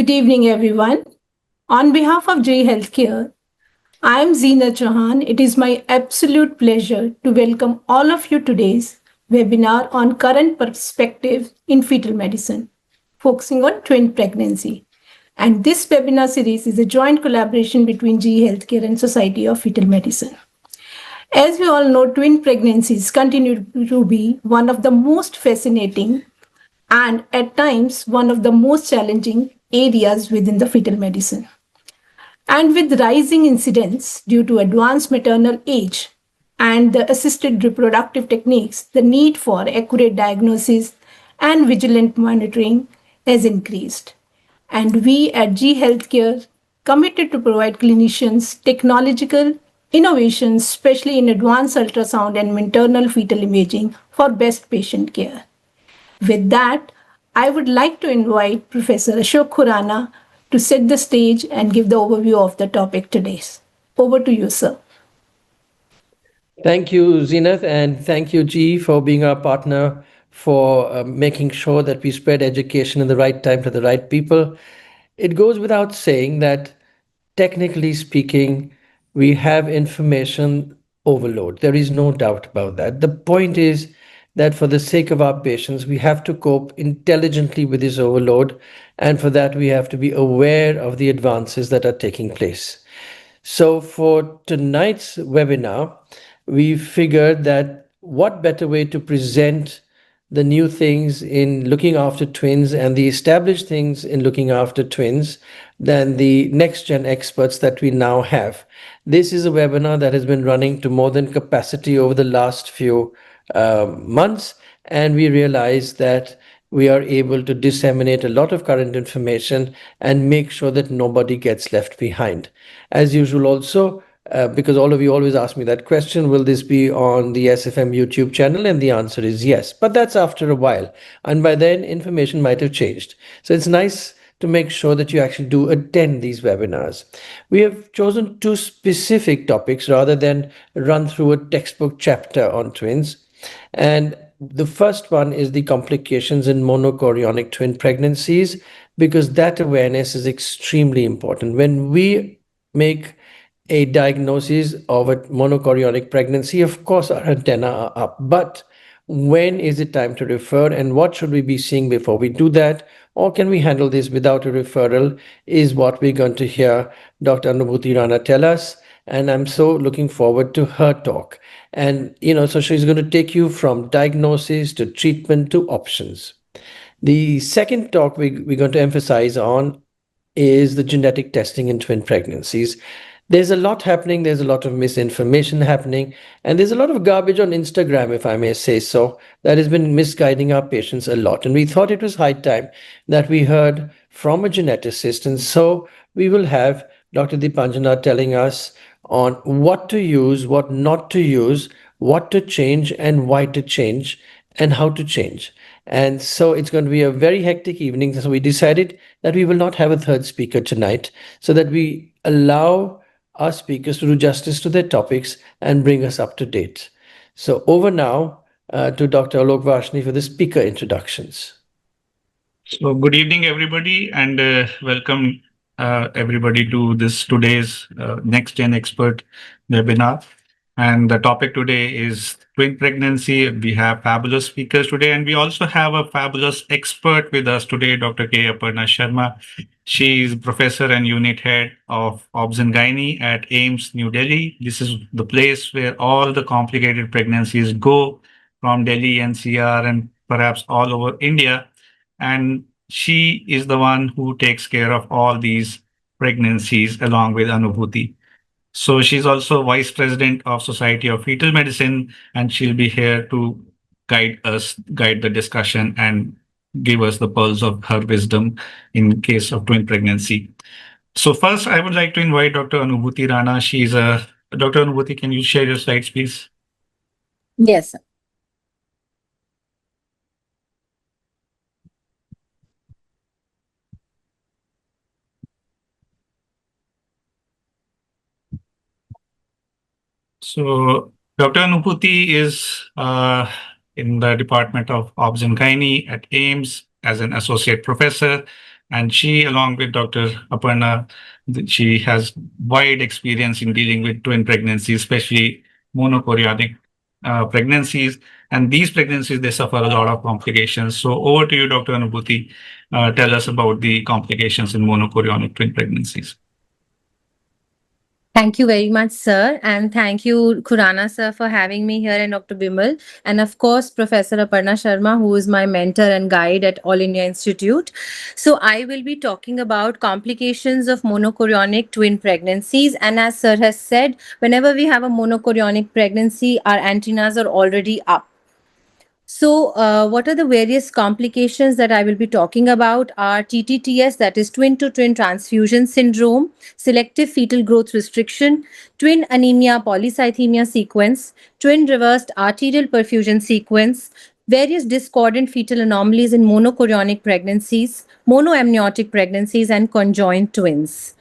Good evening, everyone. On behalf of J Healthcare, I am Zeena Chauhan. It is my absolute pleasure to welcome all of you today's webinar on current perspectives in fetal medicine, focusing on twin pregnancy. And this webinar series is a joint collaboration between G Healthcare and Society of Fetal Medicine. As we all know, twin pregnancies continue to be one of the most fascinating and at times one of the most challenging areas within the fetal medicine. And with rising incidence due to advanced maternal age and the assisted reproductive techniques, the need for accurate diagnosis and vigilant monitoring has increased. And we at G Healthcare committed to provide clinicians technological innovations, especially in advanced ultrasound and maternal fetal imaging for best patient care. With that, I would like to invite Professor Ashok Khurana to set the stage and give the overview of the topic today. Over to you, sir. Thank you, Zenith, and thank you, G, for being our partner for making sure that we spread education in the right time to the right people. It goes without saying that, technically speaking, we have information overload. There is no doubt about that. The point is that for the sake of our patients, we have to cope intelligently with this overload. And for that, we have to be aware of the advances that are taking place. So for tonight's webinar, we figured that what better way to present the new things in looking after twins and the established things in looking after twins than the next gen experts that we now have. This is a webinar that has been running to more than capacity over the last few months, and we realized that we are able to disseminate a lot of current information and make sure that nobody gets left behind. As usual also, because all of you always ask me that question, will this be on the SFM YouTube channel? And the answer is yes, but that's after a while. And by then, information might have changed. So it's nice to make sure that you actually do attend these webinars. We have chosen two specific topics rather than run through a textbook chapter on twins. And the first one is the complications in monochorionic twin pregnancies, because that awareness is extremely important. When we make a diagnosis of a monochorionic pregnancy, of course, our antenna are up. But when is it time to refer, and what should we be seeing before we do that? Or can we handle this without a referral, is what we're going to hear Dr. Anubhuti Rana tell us. And I'm so looking forward to her talk. And, so she's going to take you from diagnosis to treatment to options. The second talk we're going to emphasize on is the genetic testing in twin pregnancies. There's a lot happening. There's a lot of misinformation happening. And there's a lot of garbage on Instagram, if I may say so, that has been misguiding our patients a lot. And we thought it was high time that we heard from a geneticist. And so we will have Dr. Deepanjana telling us on what to use, what not to use, what to change and why to change, and how to change. And so it's going to be a very hectic evening. So we decided that we will not have a third speaker tonight, so that we allow our speakers to do justice to their topics and bring us up to date. So over now to Dr. Alok Varshni for the speaker introductions. So good evening, everybody, and welcome everybody to today's Next Gen Expert webinar. And the topic today is twin pregnancy. We have fabulous speakers today, and we also have a fabulous expert with us today, Dr. K. Aparna Sharma. She is professor and unit head of Obs and Gynae at AIIMS, New Delhi. This is the place where all the complicated pregnancies go from Delhi, NCR, and perhaps all over India. And she is the one who takes care of all these pregnancies along with Anubhuti. So she's also vice president of Society of Fetal Medicine, and she'll be here to guide the discussion, and give us the pulse of her wisdom in case of twin pregnancy. So first, I would like to invite Dr. Anubhuti Rana. Dr. Anubhuti, can you share your slides, please? Yes, sir. So Dr. Anubhuti is in the Department of Obs and Gynae at AIIMS as an associate professor. And she, along with Dr. Aparna, she has wide experience in dealing with twin pregnancies, especially monochorionic pregnancies. And these pregnancies, they suffer a lot of complications. So over to you, Dr. Anubhuti. Tell us about the complications in monochorionic twin pregnancies. Thank you very much, sir. And thank you, Khurana, sir, for having me here, and Dr. Bimal. And of course, Professor Aparna Sharma, who is my mentor and guide at All India Institute. So I will be talking about complications of monochorionic twin pregnancies. And as sir has said, whenever we have a monochorionic pregnancy, our antennas are already up. So, what are the various complications that I will be talking about? Are TTTS, that is twin to twin transfusion syndrome, selective fetal growth restriction, twin anemia polycythemia sequence, twin reversed arterial perfusion sequence, various discordant fetal anomalies in monochorionic pregnancies, monoamniotic pregnancies, and conjoined twins.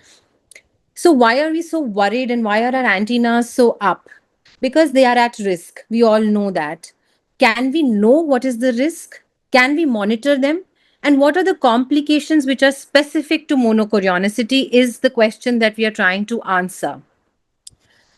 So, why are we so worried and why are our antennas so up? Because they are at risk. We all know that. Can we know what is the risk? Can we monitor them? And what are the complications which are specific to monochorionicity is the question that we are trying to answer.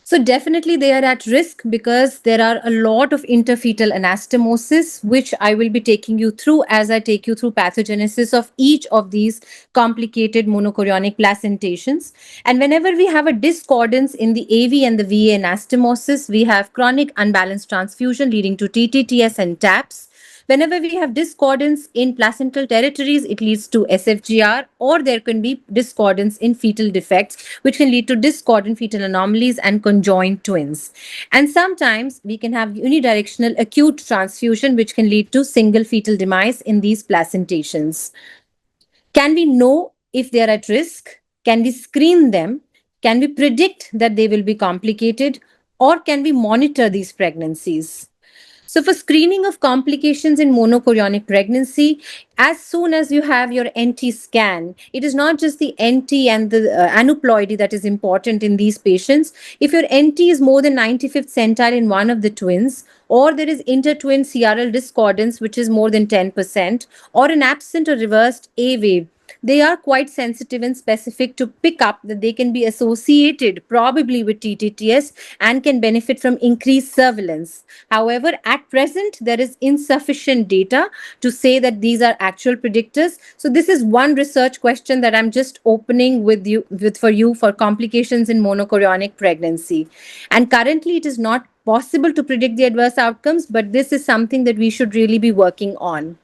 So definitely they are at risk because there are a lot of interfetal anastomosis, which I will be taking you through as I take you through pathogenesis of each of these complicated monochorionic placentations. And whenever we have a discordance in the AV and the VA anastomosis, we have chronic unbalanced transfusion leading to TTTS and TAPS. Whenever we have discordance in placental territories, it leads to SFGR, or there can be discordance in fetal defects, which can lead to discordant fetal anomalies and conjoined twins. And sometimes we can have unidirectional acute transfusion, which can lead to single fetal demise in these placentations. Can we know if they are at risk? Can we screen them? Can we predict that they will be complicated? Or can we monitor these pregnancies? So, for screening of complications in monochorionic pregnancy, as soon as you have your NT scan, it is not just the NT and the aneuploidy that is important in these patients. If your NT is more than 95th centile in one of the twins, or there is intertwin CRL discordance, which is more than 10%, or an absent or reversed A wave, they are quite sensitive and specific to pick up that they can be associated probably with TTTS and can benefit from increased surveillance. However, at present, there is insufficient data to say that these are actual predictors. So this is one research question that I'm just opening for you for complications in monochorionic pregnancy. And currently, it is not possible to predict the adverse outcomes, but this is something that we should really be working on.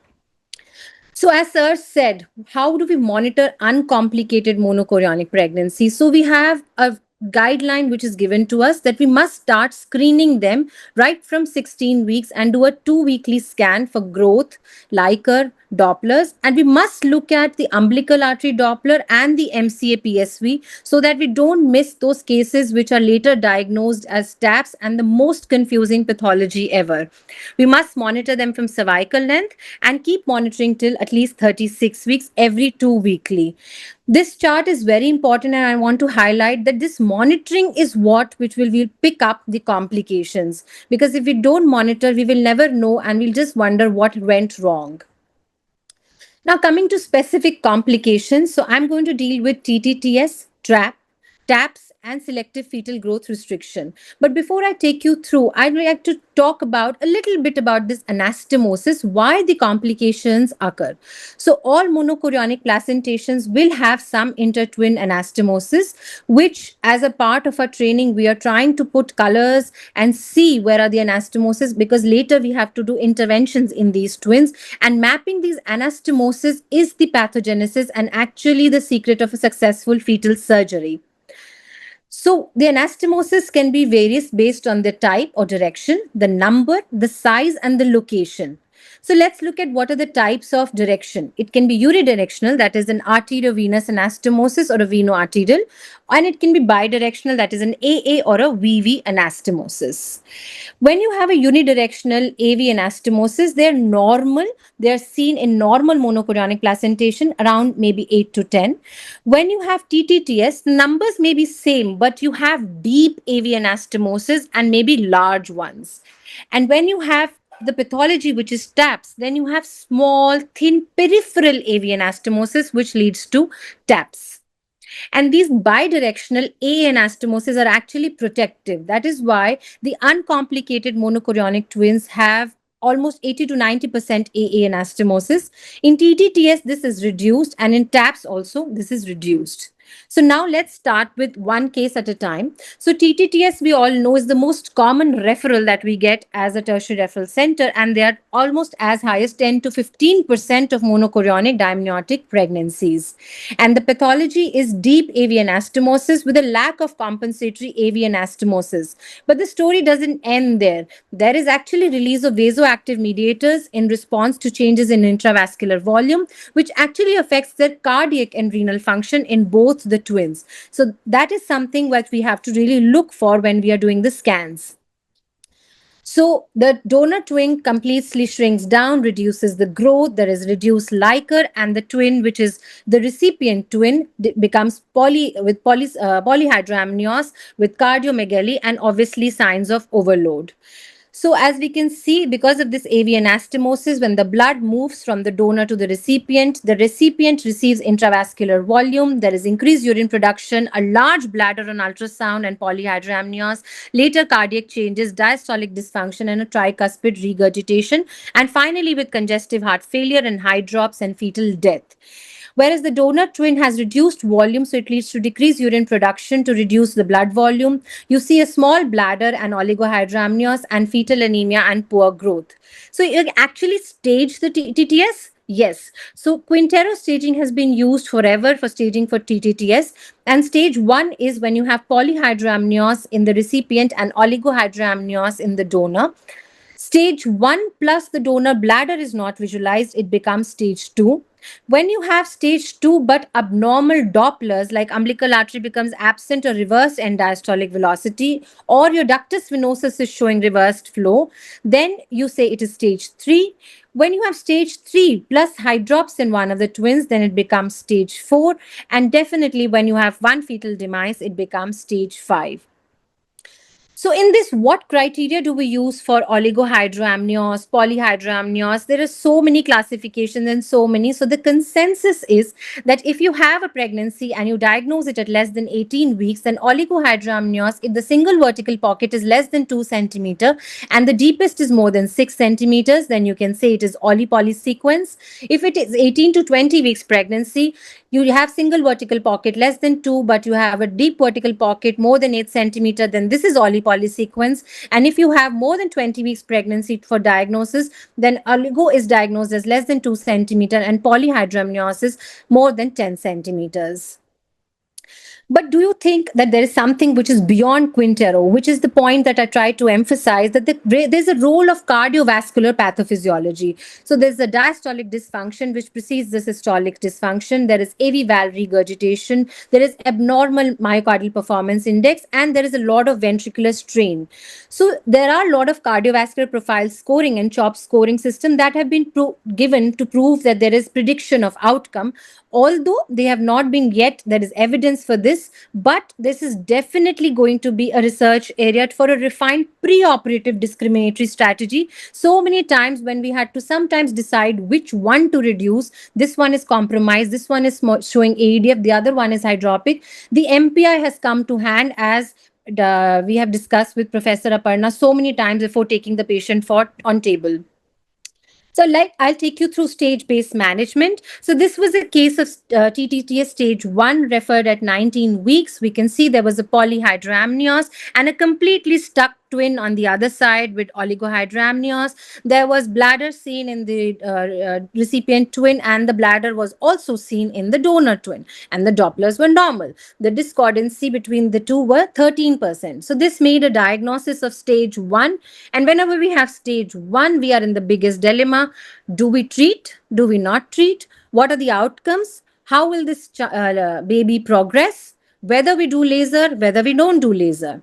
So, as Sir said, how do we monitor uncomplicated monochorionic pregnancy? So, we have a guideline which is given to us that we must start screening them right from 16 weeks and do a 2-weekly scan for growth, Leica, Dopplers, and we must look at the umbilical artery Doppler and the MCA PSV so that we don't miss those cases which are later diagnosed as TAPS and the most confusing pathology ever. We must monitor them from cervical length and keep monitoring till at least 36 weeks every 2 weekly. This chart is very important and I want to highlight that this monitoring is which will pick up the complications, because if we don't monitor, we will never know and we'll just wonder what went wrong. Now, coming to specific complications, so I'm going to deal with TTTS, TAPS, and selective fetal growth restriction. But before I take you through, I'd like to talk about a little bit about this anastomosis, why the complications occur. So all monochorionic placentations will have some intertwin anastomosis, which as a part of our training, we are trying to put colors and see where are the anastomosis, because later we have to do interventions in these twins, and mapping these anastomosis is the pathogenesis and actually the secret of a successful fetal surgery. So the anastomosis can be various based on the type or direction, the number, the size, and the location. So let's look at what are the types of direction. It can be unidirectional, that is an arteriovenous anastomosis or a veno-arterial, and it can be bidirectional, that is an AA or a VV anastomosis. When you have a unidirectional AV anastomosis, they're normal. They're seen in normal monochorionic placentation around maybe 8 to 10. When you have TTTS, the numbers may be same, but you have deep AV anastomosis and maybe large ones. And when you have the pathology, which is TAPS, then you have small, thin peripheral AV anastomosis, which leads to TAPS. And these bidirectional AA anastomosis are actually protective. That is why the uncomplicated monochorionic twins have almost 80 to 90% AA anastomosis. In TTTS, this is reduced, and in TAPS also, this is reduced. So now let's start with one case at a time. So TTTS, we all know, is the most common referral that we get as a tertiary referral center, and they are almost as high as 10 to 15% of monochorionic dimenotic pregnancies. And the pathology is deep AV anastomosis with a lack of compensatory AV anastomosis. But the story doesn't end there. There is actually release of vasoactive mediators in response to changes in intravascular volume, which actually affects their cardiac and renal function in both the twins. So that is something that we have to really look for when we are doing the scans. So the donor twin completely shrinks down, reduces the growth, there is reduced liquor, and the twin, which is the recipient twin, becomes polyhydramnios with cardiomegaly and obviously signs of overload. So as we can see, because of this AV anastomosis, when the blood moves from the donor to the recipient receives intravascular volume, there is increased urine production, a large bladder on ultrasound and polyhydramnios, later cardiac changes, diastolic dysfunction, and a tricuspid regurgitation, and finally with congestive heart failure and high drops and fetal death. Whereas the donor twin has reduced volume, so it leads to decreased urine production to reduce the blood volume. You see a small bladder and oligohydramnios and fetal anemia and poor growth. So you actually stage the TTS? Yes. So Quintero staging has been used forever for staging for TTTS. And stage 1 is when you have polyhydramnios in the recipient and oligohydramnios in the donor. Stage 1 plus the donor bladder is not visualized, it becomes stage 2. When you have stage 2 but abnormal Dopplers, like umbilical artery becomes absent or reversed end diastolic velocity, or your ductus venosus is showing reversed flow, then you say it is stage 3. When you have stage 3 plus hydrops in one of the twins, then it becomes stage 4. And definitely when you have one fetal demise, it becomes stage 5. So in this, what criteria do we use for oligohydramnios, polyhydramnios? There are so many classifications and so many. So the consensus is that if you have a pregnancy and you diagnose it at less than 18 weeks, then oligohydramnios, if the single vertical pocket is less than 2 centimeter and the deepest is more than 6 centimeters, then you can say it is oli-poly sequence. If it is 18 to 20 weeks pregnancy, you have single vertical pocket less than 2, but you have a deep vertical pocket more than 8 centimeter, then this is oli-poly sequence. And if you have more than 20 weeks pregnancy for diagnosis, then oligo is diagnosed as less than 2 centimeter and polyhydramniosis more than 10 centimeters. But do you think that there is something which is beyond Quintero, which is the point that I try to emphasize, that there's a role of cardiovascular pathophysiology? So there's a diastolic dysfunction which precedes the systolic dysfunction. There is AV valve regurgitation. There is abnormal myocardial performance index, and there is a lot of ventricular strain. So there are a lot of cardiovascular profile scoring and CHOP scoring system that have been given to prove that there is prediction of outcome. Although they have not been yet, there is evidence for this, but this is definitely going to be a research area for a refined preoperative discriminatory strategy. So many times when we had to sometimes decide which one to reduce, this one is compromised, this one is showing AEDF, the other one is hydropic. The MPI has come to hand, as we have discussed with Professor Aparna so many times before taking the patient for on table. So I'll take you through stage-based management. So this was a case of TTTS stage 1 referred at 19 weeks. We can see there was a polyhydramnios and a completely stuck twin on the other side with oligohydramnios. There was bladder seen in the recipient twin, and the bladder was also seen in the donor twin, and the Dopplers were normal. The discordancy between the two were 13%. So this made a diagnosis of stage 1. And whenever we have stage 1, we are in the biggest dilemma. Do we treat? Do we not treat? What are the outcomes? How will this baby progress? Whether we do laser, whether we don't do laser.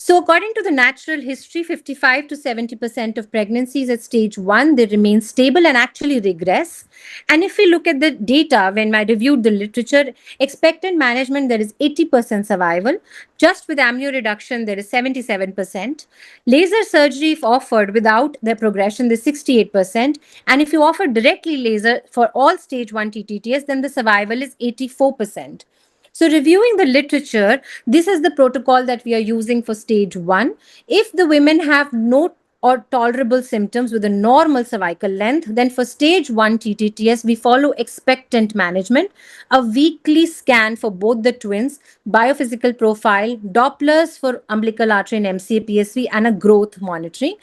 So, according to the natural history, 55 to 70% of pregnancies at stage 1, they remain stable and actually regress. And if we look at the data, when I reviewed the literature, expectant management, there is 80% survival. Just with amnioreduction, there is 77%. Laser surgery, if offered without the progression, there's 68%. And if you offer directly laser for all stage 1 TTTS, then the survival is 84%. So, reviewing the literature, this is the protocol that we are using for stage 1. If the women have no or tolerable symptoms with a normal cervical length, then for stage 1 TTTS, we follow expectant management, a weekly scan for both the twins, biophysical profile, Dopplers for umbilical artery and MCA PSV, and a growth monitoring.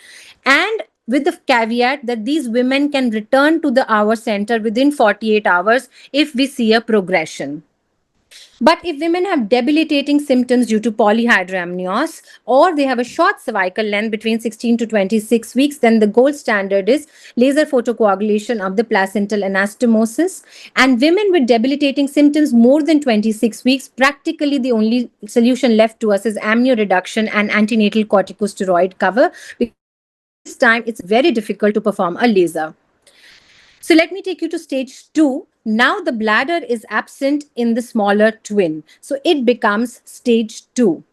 And with the caveat that these women can return to the hour center within 48 hours if we see a progression. But if women have debilitating symptoms due to polyhydramnios or they have a short cervical length between 16 to 26 weeks, then the gold standard is laser photocoagulation of the placental anastomosis. And women with debilitating symptoms more than 26 weeks, practically the only solution left to us is amnioreduction and antenatal corticosteroid cover, because at this time it's very difficult to perform a laser. So let me take you to stage 2. Now the bladder is absent in the smaller twin. So it becomes stage 2.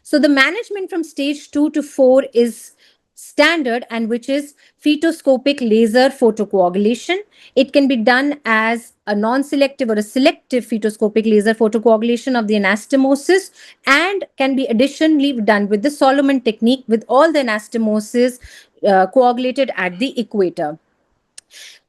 So the management from stage 2 to 4 is standard, and which is fetoscopic laser photocoagulation. It can be done as a non-selective or a selective fetoscopic laser photocoagulation of the anastomosis, and can be additionally done with the Solomon technique with all the anastomosis coagulated at the equator.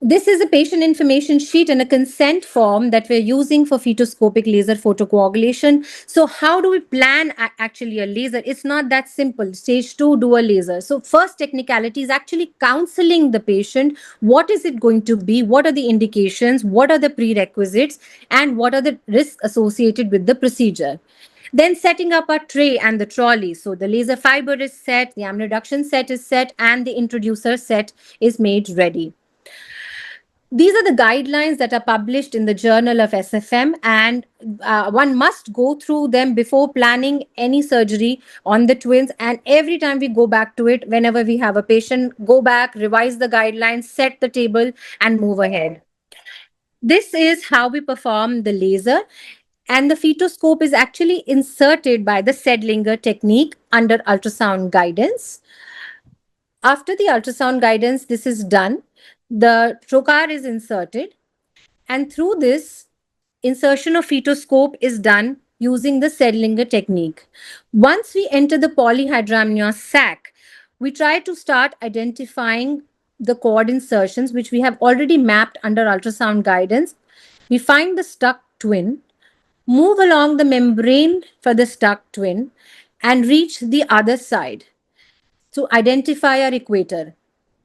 This is a patient information sheet and a consent form that we're using for fetoscopic laser photocoagulation. So how do we plan actually a laser? It's not that simple. Stage 2, do a laser. So first technicality is actually counseling the patient. What is it going to be? What are the indications? What are the prerequisites? And what are the risks associated with the procedure? Then setting up our tray and the trolley. So the laser fiber is set, the amnioreduction set is set, and the introducer set is made ready. These are the guidelines that are published in the Journal of SFM, and one must go through them before planning any surgery on the twins. And every time we go back to it, whenever we have a patient, go back, revise the guidelines, set the table, and move ahead. This is how we perform the laser. And the fetoscope is actually inserted by the Sedlinger technique under ultrasound guidance. After the ultrasound guidance, this is done. The trocar is inserted, and through this, insertion of fetoscope is done using the Sedlinger technique. Once we enter the polyhydramnios sac, we try to start identifying the cord insertions, which we have already mapped under ultrasound guidance. We find the stuck twin, move along the membrane for the stuck twin, and reach the other side to identify our equator.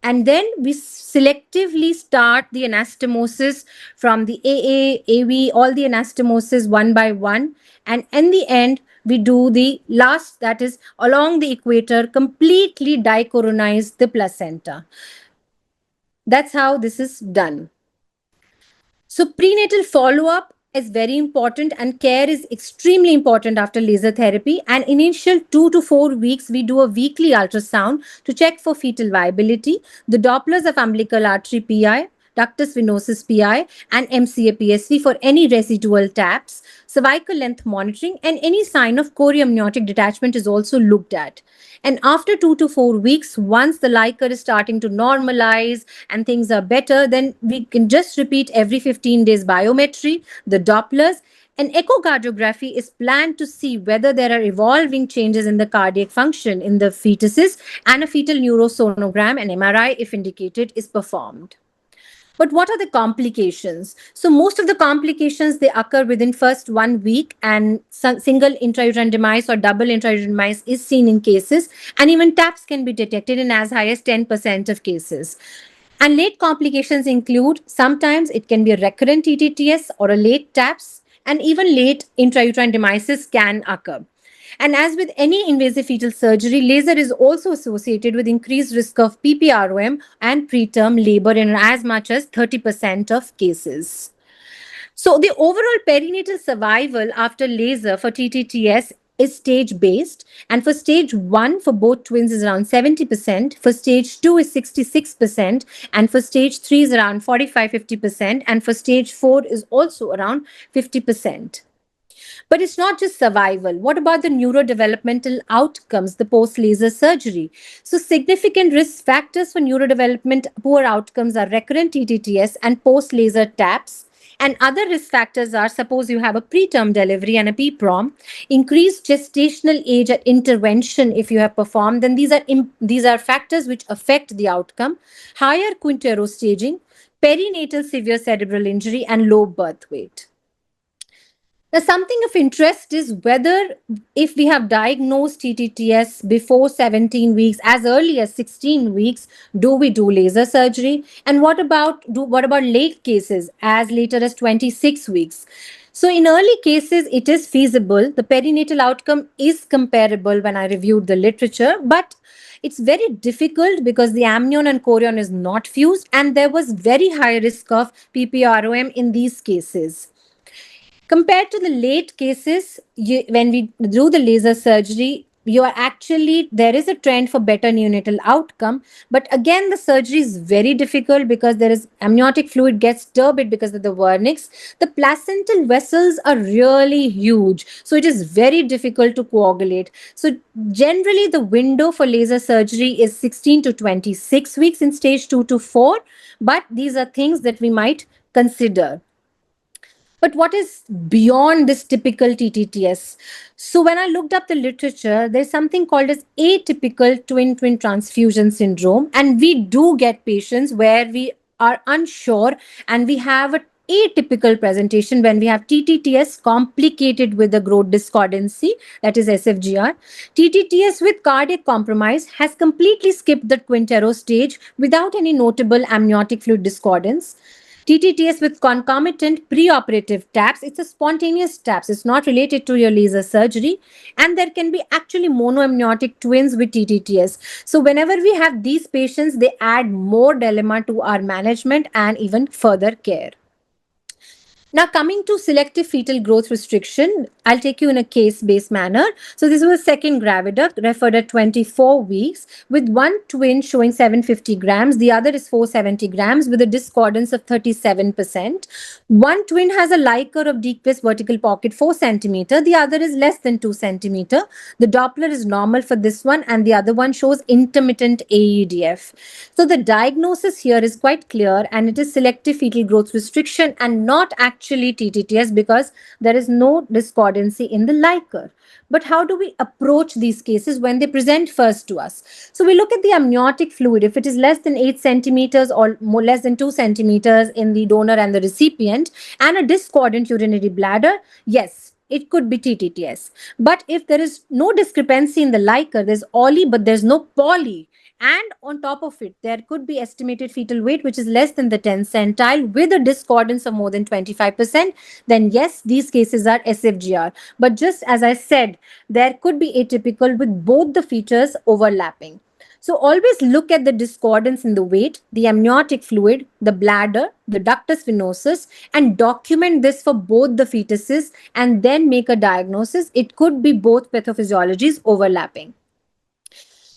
And then we selectively start the anastomosis from the AA, AV, all the anastomosis one by one. And in the end, we do the last, that is along the equator, completely dicoronize the placenta. That's how this is done. So prenatal follow-up is very important, and care is extremely important after laser therapy. And initial 2 to 4 weeks, we do a weekly ultrasound to check for fetal viability, the Dopplers of umbilical artery PI, ductus venosus PI, and MCA PSV for any residual taps. Cervical length monitoring and any sign of chorioamniotic detachment is also looked at. And after 2 to 4 weeks, once the Leica is starting to normalize and things are better, then we can just repeat every 15 days biometry, the Dopplers. An echocardiography is planned to see whether there are evolving changes in the cardiac function in the fetuses, and a fetal neurosonogram and MRI, if indicated, is performed. But what are the complications? So most of the complications, they occur within first 1 week, and single intrauterine demise or double intrauterine demise is seen in cases, and even TAPS can be detected in as high as 10% of cases. And late complications include, sometimes it can be a recurrent TTTS or a late TAPS, and even late intrauterine demises can occur. And as with any invasive fetal surgery, laser is also associated with increased risk of PPROM and preterm labor in as much as 30% of cases. So the overall perinatal survival after laser for TTTS is stage based, and for stage 1 for both twins is around 70%, for stage 2 is 66%, and for stage 3 is around 45-50%, and for stage 4 is also around 50%. But it's not just survival. What about the neurodevelopmental outcomes, the post laser surgery? So, significant risk factors for neurodevelopment poor outcomes are recurrent TTTS and post laser TAPS. And other risk factors are, suppose you have a preterm delivery and a PPROM, increased gestational age at intervention if you have performed, then these are factors which affect the outcome. Higher Quintero staging, perinatal severe cerebral injury, and low birth weight. Now, something of interest is whether if we have diagnosed TTTS before 17 weeks, as early as 16 weeks, do we do laser surgery? And what about late cases, as later as 26 weeks? So, in early cases, it is feasible. The perinatal outcome is comparable when I reviewed the literature, but it's very difficult because the amnion and chorion is not fused, and there was very high risk of PPROM in these cases. Compared to the late cases, when we do the laser surgery, there is a trend for better neonatal outcome. But again, the surgery is very difficult because there is amniotic fluid gets turbid because of the vernix. The placental vessels are really huge, so it is very difficult to coagulate. So generally, the window for laser surgery is 16 to 26 weeks in stage 2 to 4. But these are things that we might consider. But what is beyond this typical TTTS? So when I looked up the literature, there's something called as atypical twin-twin transfusion syndrome. And we do get patients where we are unsure and we have a atypical presentation when we have TTTS complicated with the growth discordancy, that is SFGR. TTTS with cardiac compromise has completely skipped the Quintero stage without any notable amniotic fluid discordance. TTTS with concomitant preoperative TAPS, it's a spontaneous TAPS. It's not related to your laser surgery. And there can be actually monoamniotic twins with TTTS. So whenever we have these patients, they add more dilemma to our management and even further care. Now, coming to selective fetal growth restriction, I'll take you in a case-based manner. So this was a second gravidoc referred at 24 weeks with one twin showing 750 grams. The other is 470 grams with a discordance of 37%. One twin has a Leica of decreased vertical pocket 4 centimeter. The other is less than 2 centimeter. The Doppler is normal for this one and the other one shows intermittent AEDF. So the diagnosis here is quite clear and it is selective fetal growth restriction and not actually TTTS because there is no discordancy in the Leica. But how do we approach these cases when they present first to us? So we look at the amniotic fluid. If it is less than 8 centimeters or more less than 2 centimeters in the donor and the recipient and a discordant urinary bladder, yes, it could be TTTS. But if there is no discrepancy in the Leica, there's Oli, but there's no poly. And on top of it, there could be estimated fetal weight, which is less than the 10th centile with a discordance of more than 25%. Then yes, these cases are SFGR. But just as I said, there could be atypical with both the features overlapping. So always look at the discordance in the weight, the amniotic fluid, the bladder, the ductus venosus, and document this for both the fetuses and then make a diagnosis. It could be both pathophysiologies overlapping.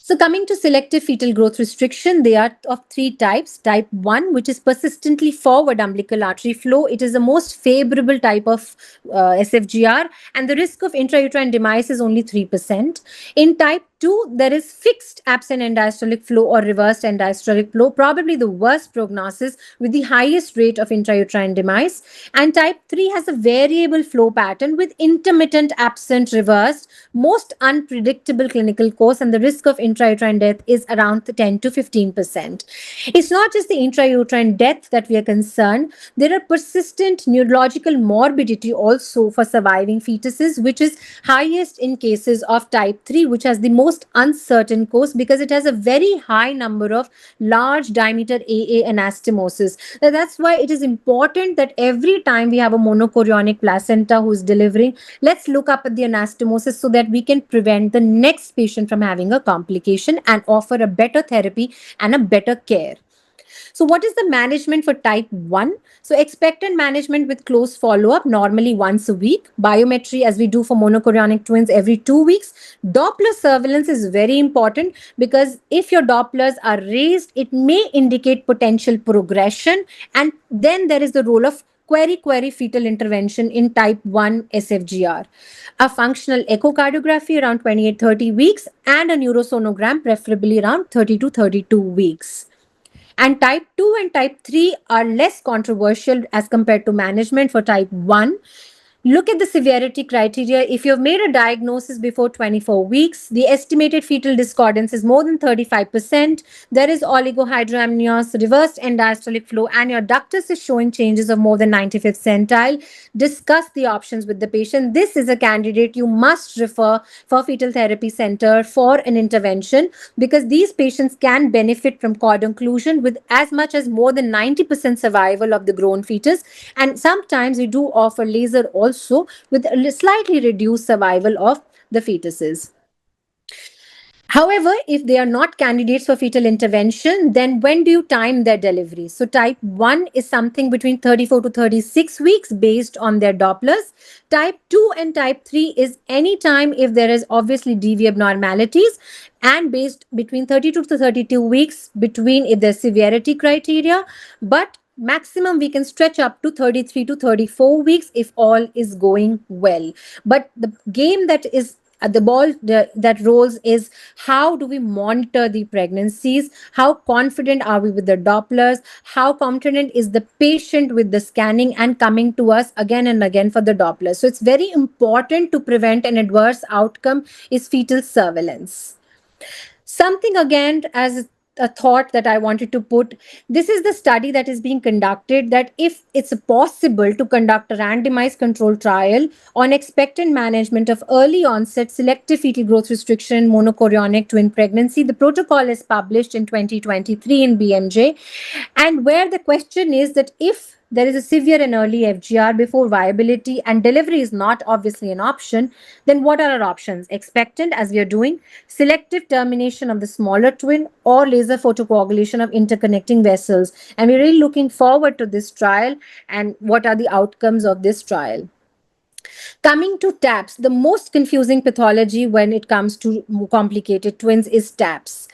So coming to selective fetal growth restriction, they are of 3 types. Type 1, which is persistently forward umbilical artery flow. It is the most favorable type of SFGR and the risk of intrauterine demise is only 3%. In type 2, there is fixed absent end-diastolic flow or reversed end-diastolic flow, probably the worst prognosis with the highest rate of intrauterine demise. And type 3 has a variable flow pattern with intermittent absent reversed, most unpredictable clinical course, and the risk of intrauterine death is around 10 to 15%. It's not just the intrauterine death that we are concerned. There are persistent neurological morbidity also for surviving fetuses, which is highest in cases of type 3, which has the most uncertain course because it has a very high number of large diameter AA anastomosis. Now, that's why it is important that every time we have a monochorionic placenta who is delivering, let's look up at the anastomosis so that we can prevent the next patient from having a complication and offer a better therapy and a better care. So what is the management for type 1? So expectant management with close follow-up, normally once a week. Biometry, as we do for monochorionic twins, every 2 weeks. Doppler surveillance is very important, because if your Dopplers are raised, it may indicate potential progression. And then there is the role of query fetal intervention in type 1 SFGR. A functional echocardiography around 28-30 weeks, and a neurosonogram preferably around 30 to 32 weeks. And type 2 and type 3 are less controversial as compared to management for type 1. Look at the severity criteria. If you've made a diagnosis before 24 weeks, the estimated fetal discordance is more than 35%. There is oligohydramnios, reversed end diastolic flow, and your ductus is showing changes of more than 95th centile. Discuss the options with the patient. This is a candidate you must refer for fetal therapy center for an intervention, because these patients can benefit from cord occlusion with as much as more than 90% survival of the grown fetus. And sometimes we do offer laser also with a slightly reduced survival of the fetuses. However, if they are not candidates for fetal intervention, then when do you time their delivery? So type 1 is something between 34 to 36 weeks based on their Dopplers. Type 2 and type 3 is any time if there is obviously DV abnormalities, and based between 32 to 32 weeks between if there's severity criteria, but maximum we can stretch up to 33 to 34 weeks if all is going well. But the game that is the ball that rolls is, how do we monitor the pregnancies? How confident are we with the Dopplers? How confident is the patient with the scanning and coming to us again and again for the Dopplers? So it's very important to prevent an adverse outcome is fetal surveillance. Something again as a thought that I wanted to put, this is the study that is being conducted, that if it's possible to conduct a randomized control trial on expectant management of early onset selective fetal growth restriction monochorionic twin pregnancy. The protocol is published in 2023 in BMJ, and where the question is that if there is a severe and early FGR before viability and delivery is not obviously an option, then what are our options? Expectant, as we are doing, selective termination of the smaller twin, or laser photocoagulation of interconnecting vessels. And we're really looking forward to this trial and what are the outcomes of this trial. Coming to TAPS, the most confusing pathology when it comes to complicated twins is TAPS.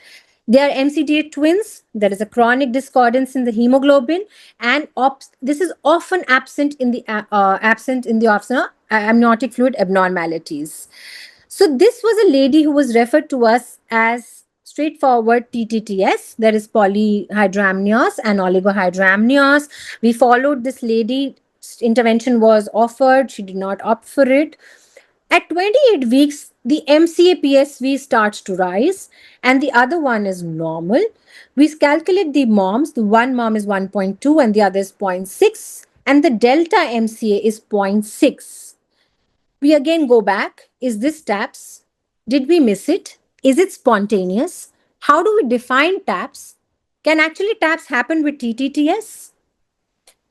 They are MCDA twins. There is a chronic discordance in the hemoglobin, and this is often absent in the amniotic fluid abnormalities. So this was a lady who was referred to us as straightforward TTTS. There is polyhydramnios and oligohydramnios. We followed this lady. Intervention was offered. She did not opt for it. At 28 weeks, the MCA-PSV starts to rise, and the other one is normal. We calculate the moms. The one mom is 1.2 and the other is 0.6, and the delta MCA is 0.6. We again go back. Is this TAPS? Did we miss it? Is it spontaneous? How do we define TAPS? Can actually TAPS happen with TTTS?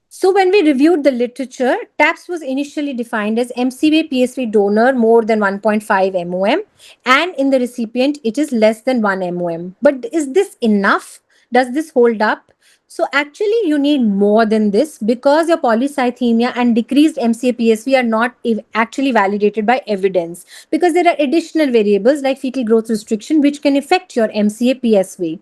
So when we reviewed the literature, TAPS was initially defined as MCV-PSV donor more than 1.5 MOM, and in the recipient, it is less than 1 MOM. But is this enough? Does this hold up? So actually, you need more than this, because your polycythemia and decreased MCA-PSV are not actually validated by evidence, because there are additional variables like fetal growth restriction which can affect your MCA-PSV.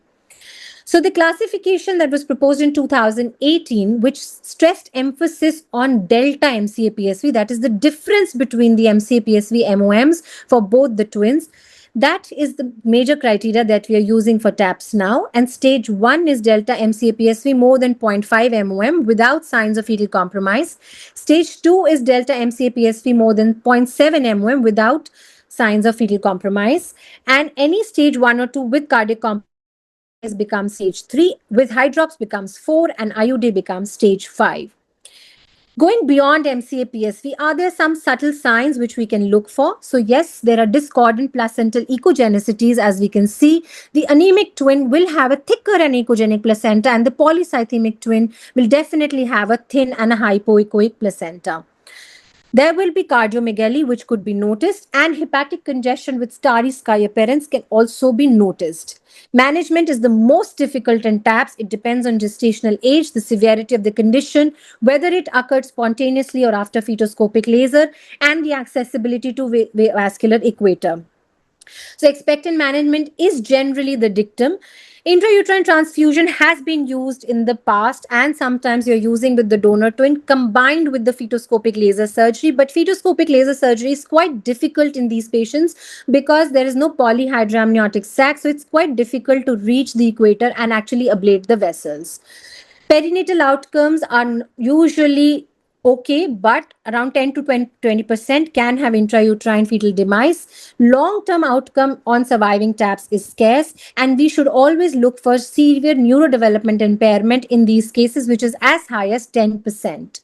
So the classification that was proposed in 2018, which stressed emphasis on delta MCA-PSV, that is the difference between the MCA-PSV MOMs for both the twins, that is the major criteria that we are using for TAPS now. And stage 1 is delta MCA-PSV more than 0.5 MOM without signs of fetal compromise. Stage 2 is delta MCA-PSV more than 0.7 MOM without signs of fetal compromise. And any stage 1 or 2 with cardiac compromise becomes stage 3, with hydrops becomes 4, and IUD becomes stage 5. Going beyond MCA-PSV, are there some subtle signs which we can look for? So yes, there are discordant placental echogenicities, as we can see. The anemic twin will have a thicker and echogenic placenta, and the polycythemic twin will definitely have a thin and a hypoechoic placenta. There will be cardiomegaly, which could be noticed, and hepatic congestion with starry sky appearance can also be noticed. Management is the most difficult in TAPS. It depends on gestational age, the severity of the condition, whether it occurred spontaneously or after fetoscopic laser, and the accessibility to vascular equator. So expectant management is generally the dictum. Intrauterine transfusion has been used in the past, and sometimes you're using with the donor twin combined with the fetoscopic laser surgery. But fetoscopic laser surgery is quite difficult in these patients because there is no polyhydramniotic sac, so it's quite difficult to reach the equator and actually ablate the vessels. Perinatal outcomes are usually okay, but around 10 to 20% can have intrauterine fetal demise. Long-term outcome on surviving TAPS is scarce, and we should always look for severe neurodevelopment impairment in these cases, which is as high as 10%.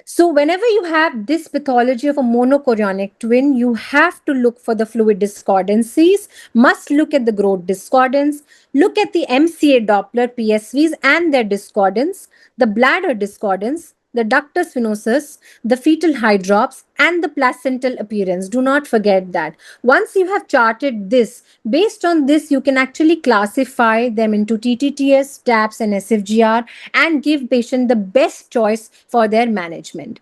So whenever you have this pathology of a monochorionic twin, you have to look for the fluid discordancies, must look at the growth discordance, look at the MCA Doppler PSVs and their discordance, the bladder discordance, the ductus venosus, the fetal hydrops, and the placental appearance. Do not forget that. Once you have charted this, based on this, you can actually classify them into TTTS, TAPS, and SFGR and give patient the best choice for their management.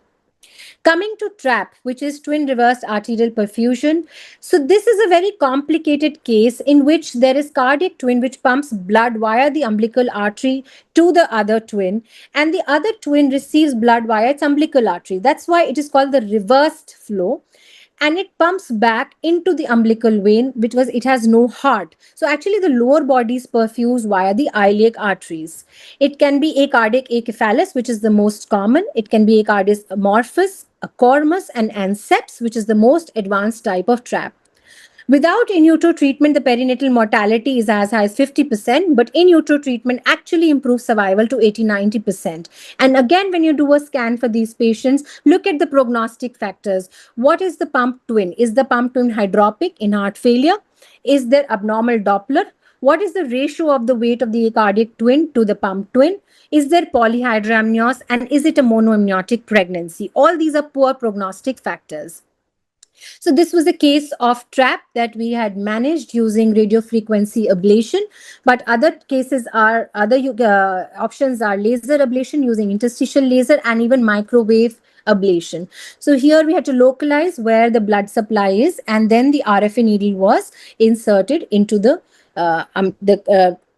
Coming to TRAP, which is twin reversed arterial perfusion. So this is a very complicated case in which there is cardiac twin which pumps blood via the umbilical artery to the other twin, and the other twin receives blood via its umbilical artery. That's why it is called the reversed flow, and it pumps back into the umbilical vein because it has no heart. So actually the lower body is perfused via the iliac arteries. It can be acardic acephalus, which is the most common. It can be acardic amorphous, acormus, and anceps, which is the most advanced type of TRAP. Without in utero treatment, the perinatal mortality is as high as 50%, but in utero treatment actually improves survival to 80-90%. And again, when you do a scan for these patients, look at the prognostic factors. What is the pump twin? Is the pump twin hydropic in heart failure? Is there abnormal Doppler? What is the ratio of the weight of the cardiac twin to the pump twin? Is there polyhydramnios? And is it a monoamniotic pregnancy? All these are poor prognostic factors. So this was a case of TRAP that we had managed using radiofrequency ablation, but other cases are, other options are laser ablation using interstitial laser and even microwave ablation. So here we had to localize where the blood supply is, and then the RFA needle was inserted into the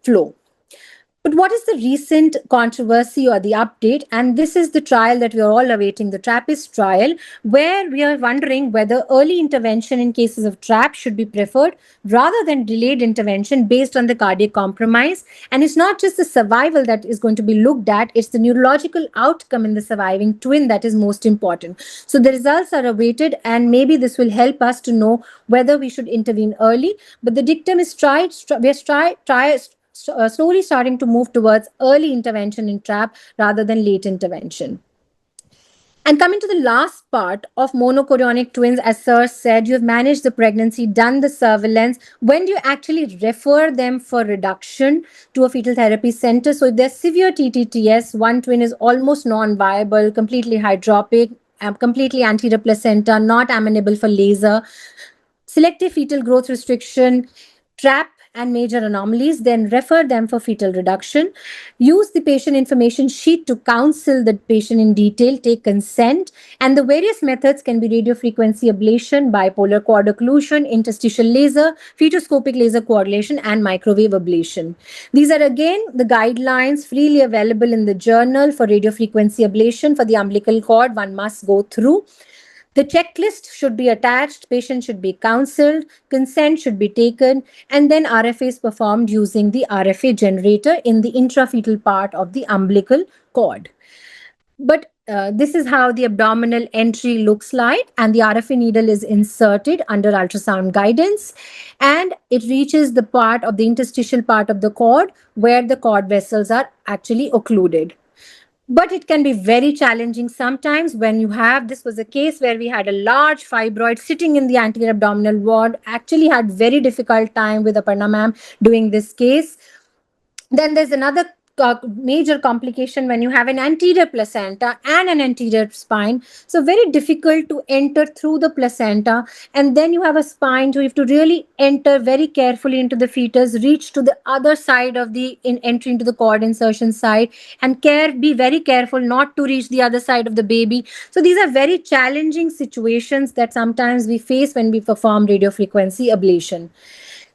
flow. But what is the recent controversy or the update? And this is the trial that we are all awaiting, the TRAPPIST trial, where we are wondering whether early intervention in cases of TRAP should be preferred rather than delayed intervention based on the cardiac compromise. And it's not just the survival that is going to be looked at, it's the neurological outcome in the surviving twin that is most important. So the results are awaited, and maybe this will help us to know whether we should intervene early. But the dictum is slowly starting to move towards early intervention in TRAP rather than late intervention. And coming to the last part of monochorionic twins, as Sir said, you have managed the pregnancy, done the surveillance. When do you actually refer them for reduction to a fetal therapy center? So if there's severe TTTS, one twin is almost non-viable, completely hydropic, completely anterior placenta, not amenable for laser, selective fetal growth restriction, TRAP, and major anomalies, then refer them for fetal reduction. Use the patient information sheet to counsel the patient in detail, take consent, and the various methods can be radiofrequency ablation, bipolar cord occlusion, interstitial laser, fetoscopic laser coagulation, and microwave ablation. These are again the guidelines freely available in the journal for radiofrequency ablation for the umbilical cord one must go through. The checklist should be attached, patient should be counseled, consent should be taken, and then RFA is performed using the RFA generator in the intrafetal part of the umbilical cord. But this is how the abdominal entry looks like, and the RFA needle is inserted under ultrasound guidance, and it reaches the part of the interstitial part of the cord where the cord vessels are actually occluded. But it can be very challenging sometimes when you have, this was a case where we had a large fibroid sitting in the anterior abdominal ward, actually had very difficult time with Aparna ma'am doing this case. Then there's another major complication when you have an anterior placenta and an anterior spine. So very difficult to enter through the placenta, and then you have a spine, so you have to really enter very carefully into the fetus, reach to the other side of the entry into the cord insertion side, and be very careful not to reach the other side of the baby. So these are very challenging situations that sometimes we face when we perform radiofrequency ablation.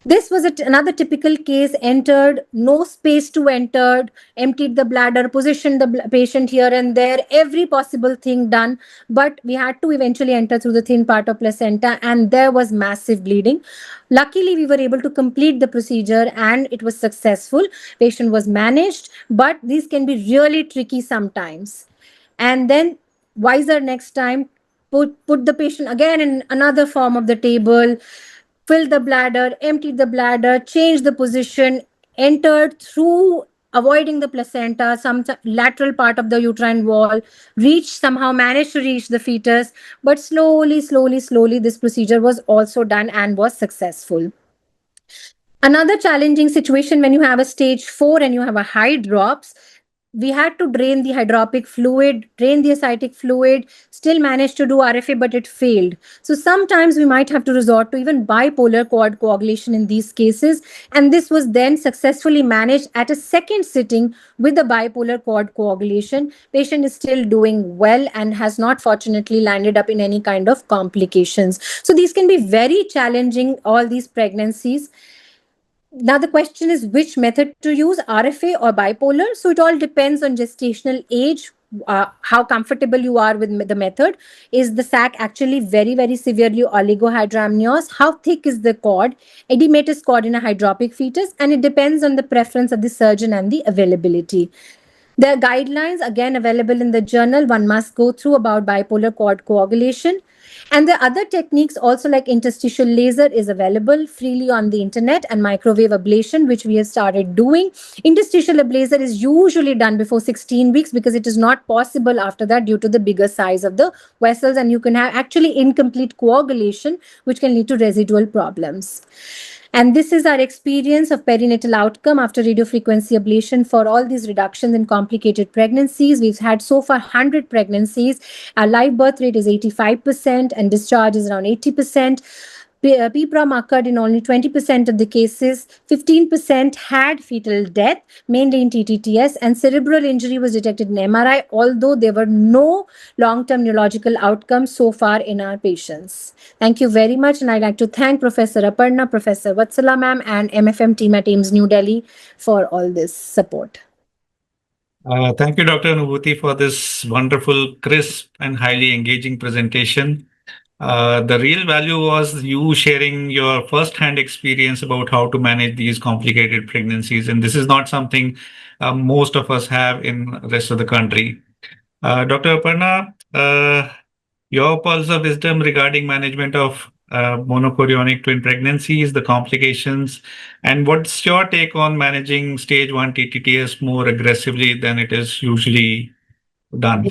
This was another typical case. Entered, no space to enter, emptied the bladder, positioned the patient here and there, every possible thing done. But we had to eventually enter through the thin part of placenta, and there was massive bleeding. Luckily, we were able to complete the procedure and it was successful. Patient was managed, but these can be really tricky sometimes. And then, wiser next time, put the patient again in another form of the table, filled the bladder, emptied the bladder, changed the position, entered through, avoiding the placenta, some lateral part of the uterine wall, somehow managed to reach the fetus, but slowly, this procedure was also done and was successful. Another challenging situation when you have a stage 4 and you have a high drops, we had to drain the hydropic fluid, drain the ascitic fluid, still managed to do RFA, but it failed. So sometimes we might have to resort to even bipolar cord coagulation in these cases. And this was then successfully managed at a second sitting with the bipolar cord coagulation. Patient is still doing well and has not fortunately landed up in any kind of complications. So these can be very challenging, all these pregnancies. Now, the question is which method to use, RFA or bipolar? So it all depends on gestational age, how comfortable you are with the method. Is the sac actually very severely oligohydramnios? How thick is the cord? Edematous cord in a hydropic fetus, and it depends on the preference of the surgeon and the availability. There are guidelines again available in the journal one must go through about bipolar cord coagulation. And the other techniques also, like interstitial laser is available freely on the internet, and microwave ablation, which we have started doing. Interstitial ablation is usually done before 16 weeks because it is not possible after that due to the bigger size of the vessels, and you can have actually incomplete coagulation, which can lead to residual problems. And this is our experience of perinatal outcome after radiofrequency ablation for all these reductions in complicated pregnancies. We've had so far 100 pregnancies. Our live birth rate is 85% and discharge is around 80%. PPROM occurred in only 20% of the cases. 15% had fetal death, mainly in TTTS, and cerebral injury was detected in MRI, although there were no long-term neurological outcomes so far in our patients. Thank you very much, and I'd like to thank Professor Aparna, Professor Vatsala ma'am, and MFM team at AIIMS New Delhi for all this support. Thank you, Dr. Anubhuti, for this wonderful, crisp, and highly engaging presentation. The real value was you sharing your first-hand experience about how to manage these complicated pregnancies, and this is not something most of us have in the rest of the country. Dr. Aparna, your pulse of wisdom regarding management of monochorionic twin pregnancies, the complications, and what's your take on managing stage 1 TTTS more aggressively than it is usually done? Yeah.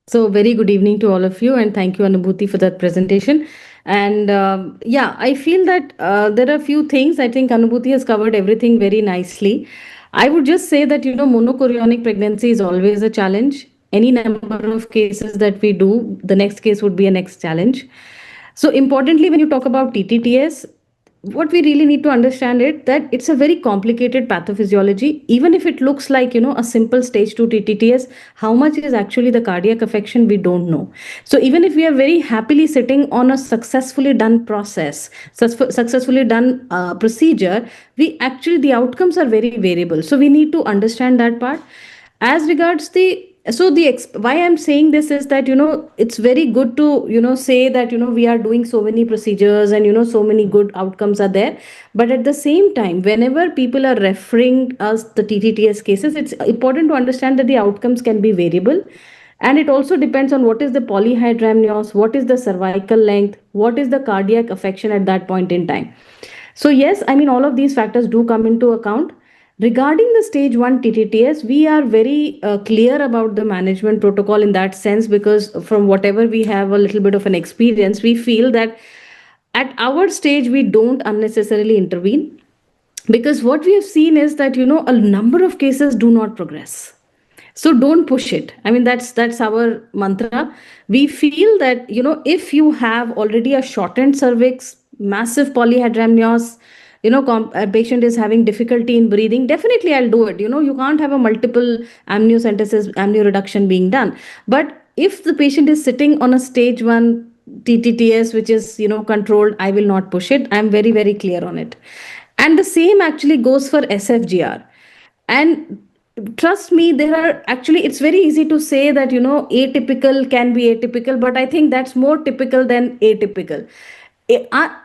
So very good evening to all of you, and thank you, Anubhuti, for that presentation. And I feel that there are a few things. I think Anubhuti has covered everything very nicely. I would just say that, monochorionic pregnancy is always a challenge. Any number of cases that we do, the next case would be a next challenge. So importantly, when you talk about TTTS, what we really need to understand it that it's a very complicated pathophysiology. Even if it looks like a simple stage 2 TTTS, how much is actually the cardiac affection, we don't know. So even if we are very happily sitting on a successfully done process, successfully done procedure, the outcomes are very variable. So we need to understand that part. As regards why I'm saying this is that it's very good to say that we are doing so many procedures and so many good outcomes are there, but at the same time, whenever people are referring us the TTTS cases, it's important to understand that the outcomes can be variable, and it also depends on what is the polyhydramnios, what is the cervical length, what is the cardiac affection at that point in time. So yes, all of these factors do come into account. Regarding the stage 1 TTTS, we are very clear about the management protocol in that sense, because from whatever we have a little bit of an experience, we feel that at our stage, we don't unnecessarily intervene. Because what we have seen is that, a number of cases do not progress. So don't push it. I mean, that's our mantra. We feel that, if you have already a shortened cervix, massive polyhydramnios, a patient is having difficulty in breathing, definitely I'll do it. You can't have a multiple amniocentesis, amnio reduction being done. But if the patient is sitting on a stage 1 TTTS, which is, controlled, I will not push it. I'm very, very clear on it. And the same actually goes for SFGR. And trust me, there are actually, it's very easy to say that, atypical can be atypical, but I think that's more typical than atypical.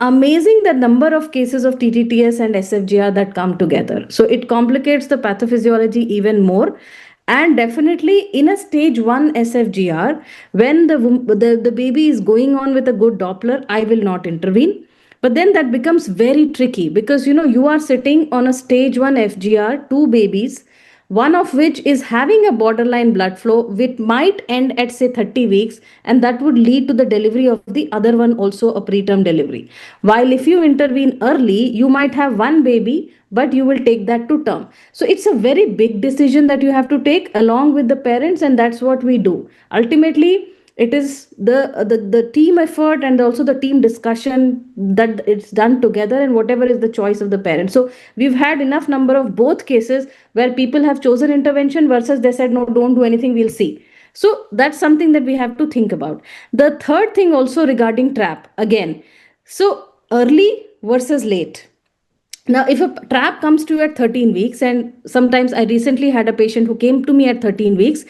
Amazing the number of cases of TTTS and SFGR that come together. So it complicates the pathophysiology even more. And definitely in a stage 1 SFGR, when the baby is going on with a good Doppler, I will not intervene. But then that becomes very tricky because, you are sitting on a stage 1 FGR, two babies, one of which is having a borderline blood flow, which might end at say 30 weeks, and that would lead to the delivery of the other one, also a preterm delivery. While if you intervene early, you might have one baby, but you will take that to term. So it's a very big decision that you have to take along with the parents, and that's what we do. Ultimately, it is the team effort and also the team discussion that it's done together, and whatever is the choice of the parent. So we've had enough number of both cases where people have chosen intervention versus they said no, don't do anything, we'll see. So that's something that we have to think about. The third thing also regarding trap again, so early versus late. Now, if a trap comes to you at 13 weeks, and sometimes I recently had a patient who came to me at 13 weeks,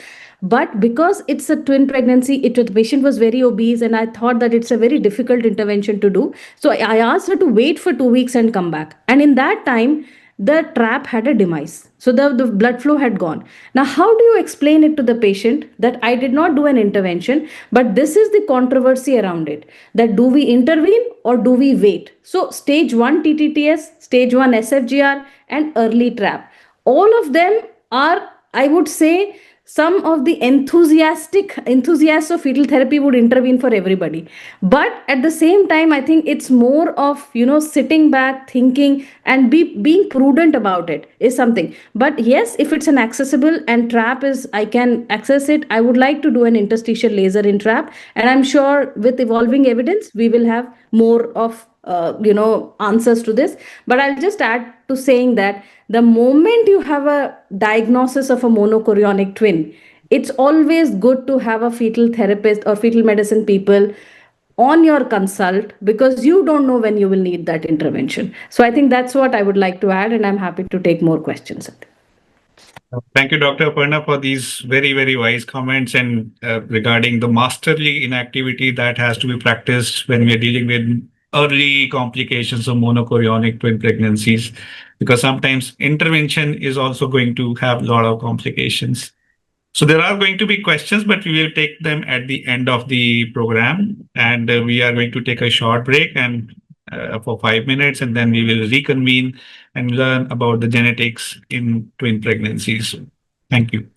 but because it's a twin pregnancy, the patient was very obese, and I thought that it's a very difficult intervention to do. So I asked her to wait for 2 weeks and come back. And in that time, the trap had a demise. So the blood flow had gone. Now, how do you explain it to the patient that I did not do an intervention, but this is the controversy around it, that do we intervene or do we wait? So stage 1 TTTS, stage 1 SFGR, and early trap. All of them are, I would say, some of the enthusiasts of fetal therapy would intervene for everybody. But at the same time, I think it's more of, sitting back, thinking, and being prudent about it is something. But yes, if it's an accessible and trap is, I can access it, I would like to do an interstitial laser in trap. And I'm sure with evolving evidence, we will have more of answers to this. But I'll just add to saying that the moment you have a diagnosis of a monochorionic twin, it's always good to have a fetal therapist or fetal medicine people on your consult, because you don't know when you will need that intervention. So I think that's what I would like to add, and I'm happy to take more questions. Thank you, Dr. Aparna, for these very, very wise comments and regarding the masterly inactivity that has to be practiced when we are dealing with early complications of monochorionic twin pregnancies, because sometimes intervention is also going to have a lot of complications. So there are going to be questions, but we will take them at the end of the program, and we are going to take a short break and for 5 minutes, and then we will reconvene and learn about the genetics in twin pregnancies. Thank you.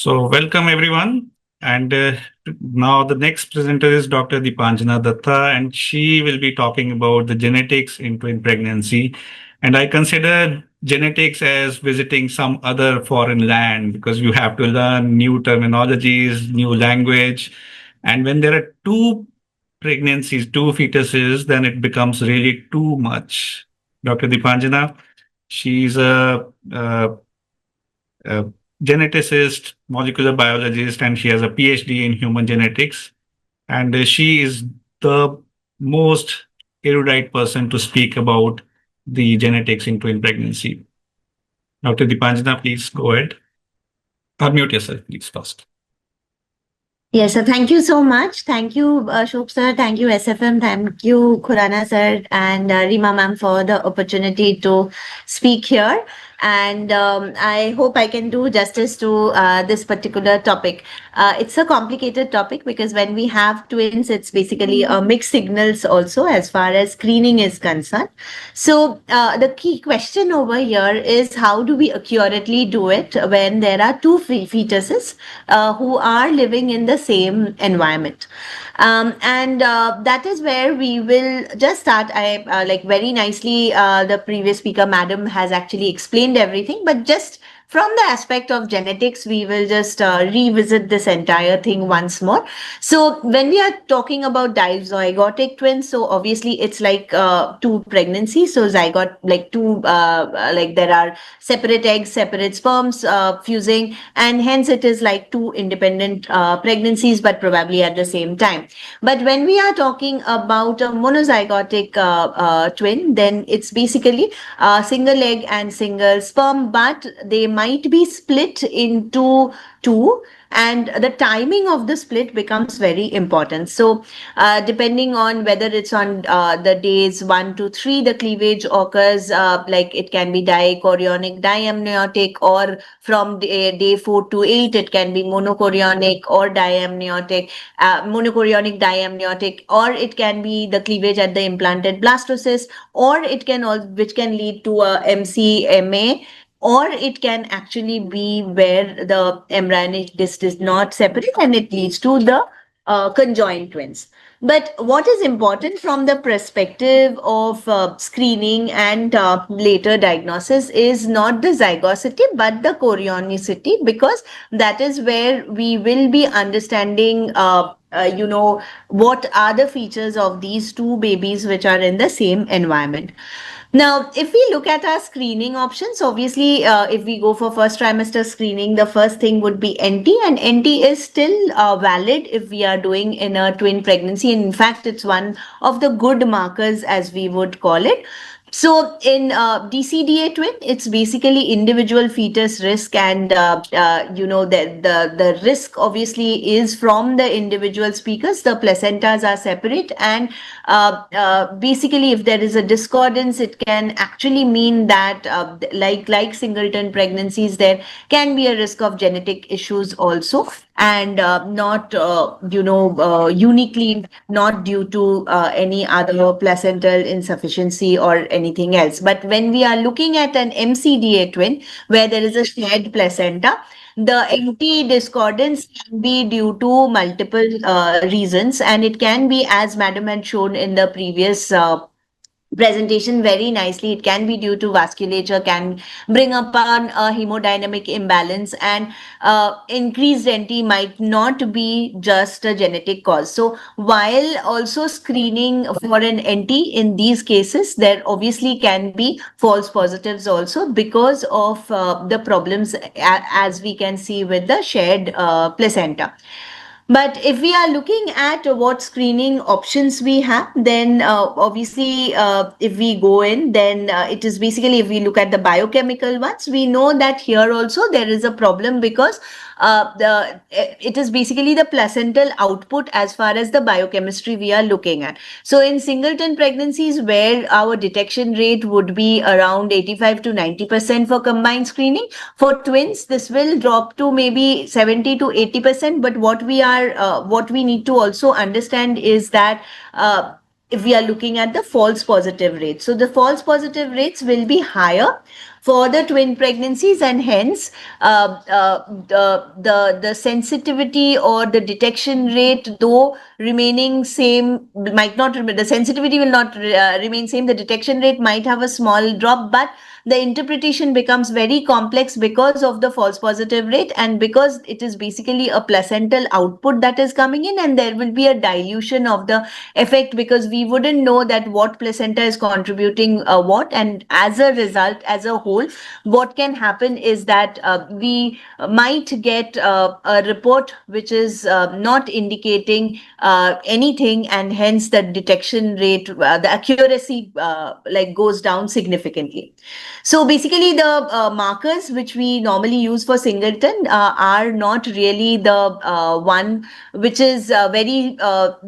So welcome everyone. And now the next presenter is Dr. Deepanjana Datta, and she will be talking about the genetics in twin pregnancy. And I consider genetics as visiting some other foreign land because you have to learn new terminologies, new language. And when there are two pregnancies, two fetuses, then it becomes really too much. Dr. Deepanjana, she's a geneticist, molecular biologist, and she has a PhD in human genetics. And she is the most erudite person to speak about the genetics in twin pregnancy. Dr. Deepanjana, please go ahead. Unmute yourself, please, first. Yes, sir. Thank you so much. Thank you, Shobh sir. Thank you, SFM. Thank you, Khurana sir and Rima ma'am for the opportunity to speak here. And I hope I can do justice to this particular topic. It's a complicated topic because when we have twins, it's basically mixed signals also as far as screening is concerned. So the key question over here is how do we accurately do it when there are two fetuses who are living in the same environment? And that is where we will just start. I like very nicely the previous speaker madam has actually explained everything, but just from the aspect of genetics, we will just revisit this entire thing once more. So when we are talking about dizygotic twins, so obviously it's like two pregnancies. So zygote, like two, like there are separate eggs, separate sperms fusing, and hence it is like two independent pregnancies, but probably at the same time. But when we are talking about a monozygotic twin, then it's basically single egg and single sperm, but they might be split into two, and the timing of the split becomes very important. So depending on whether it's on the days 1 to 3, the cleavage occurs, like it can be dichorionic, diamniotic, or from day 4 to 8, it can be monochorionic or diamniotic, monochorionic diamniotic, or it can be the cleavage at the implanted blastocyst, or it can also, which can lead to a MCMA, or it can actually be where the embryonic disc is not separate and it leads to the conjoined twins. But what is important from the perspective of screening and later diagnosis is not the zygosity but the chorionicity, because that is where we will be understanding what are the features of these two babies which are in the same environment. Now, if we look at our screening options, obviously, if we go for first trimester screening, the first thing would be NT, and NT is still valid if we are doing in a twin pregnancy. In fact, it's one of the good markers, as we would call it. So in DCDA twin, it's basically individual fetus risk, and the risk obviously is from the individual speakers. The placentas are separate, and basically, if there is a discordance, it can actually mean that like singleton pregnancies, there can be a risk of genetic issues also, and not uniquely not due to any other placental insufficiency or anything else. But when we are looking at an MCDA twin where there is a shared placenta, the NT discordance can be due to multiple reasons, and it can be, as madam had shown in the previous presentation very nicely, it can be due to vasculature, can bring upon a hemodynamic imbalance, and increased NT might not be just a genetic cause. So while also screening for an NT in these cases, there obviously can be false positives also because of the problems as we can see with the shared placenta. But if we are looking at what screening options we have, then obviously if we go in, then it is basically, if we look at the biochemical ones, we know that here also there is a problem because it is basically the placental output as far as the biochemistry we are looking at. So in singleton pregnancies, where our detection rate would be around 85 to 90% for combined screening, for twins this will drop to maybe 70 to 80%. But what we need to also understand is that if we are looking at the false positive rates, so the false positive rates will be higher for the twin pregnancies, and hence the sensitivity or the detection rate, though remaining same, might not the sensitivity will not remain same. The detection rate might have a small drop, but the interpretation becomes very complex because of the false positive rate, and because it is basically a placental output that is coming in, and there will be a dilution of the effect because we wouldn't know that what placenta is contributing what, and as a result, as a whole, what can happen is that we might get a report which is not indicating anything, and hence the detection rate, the accuracy like goes down significantly. So basically, the markers which we normally use for singleton are not really the one which is very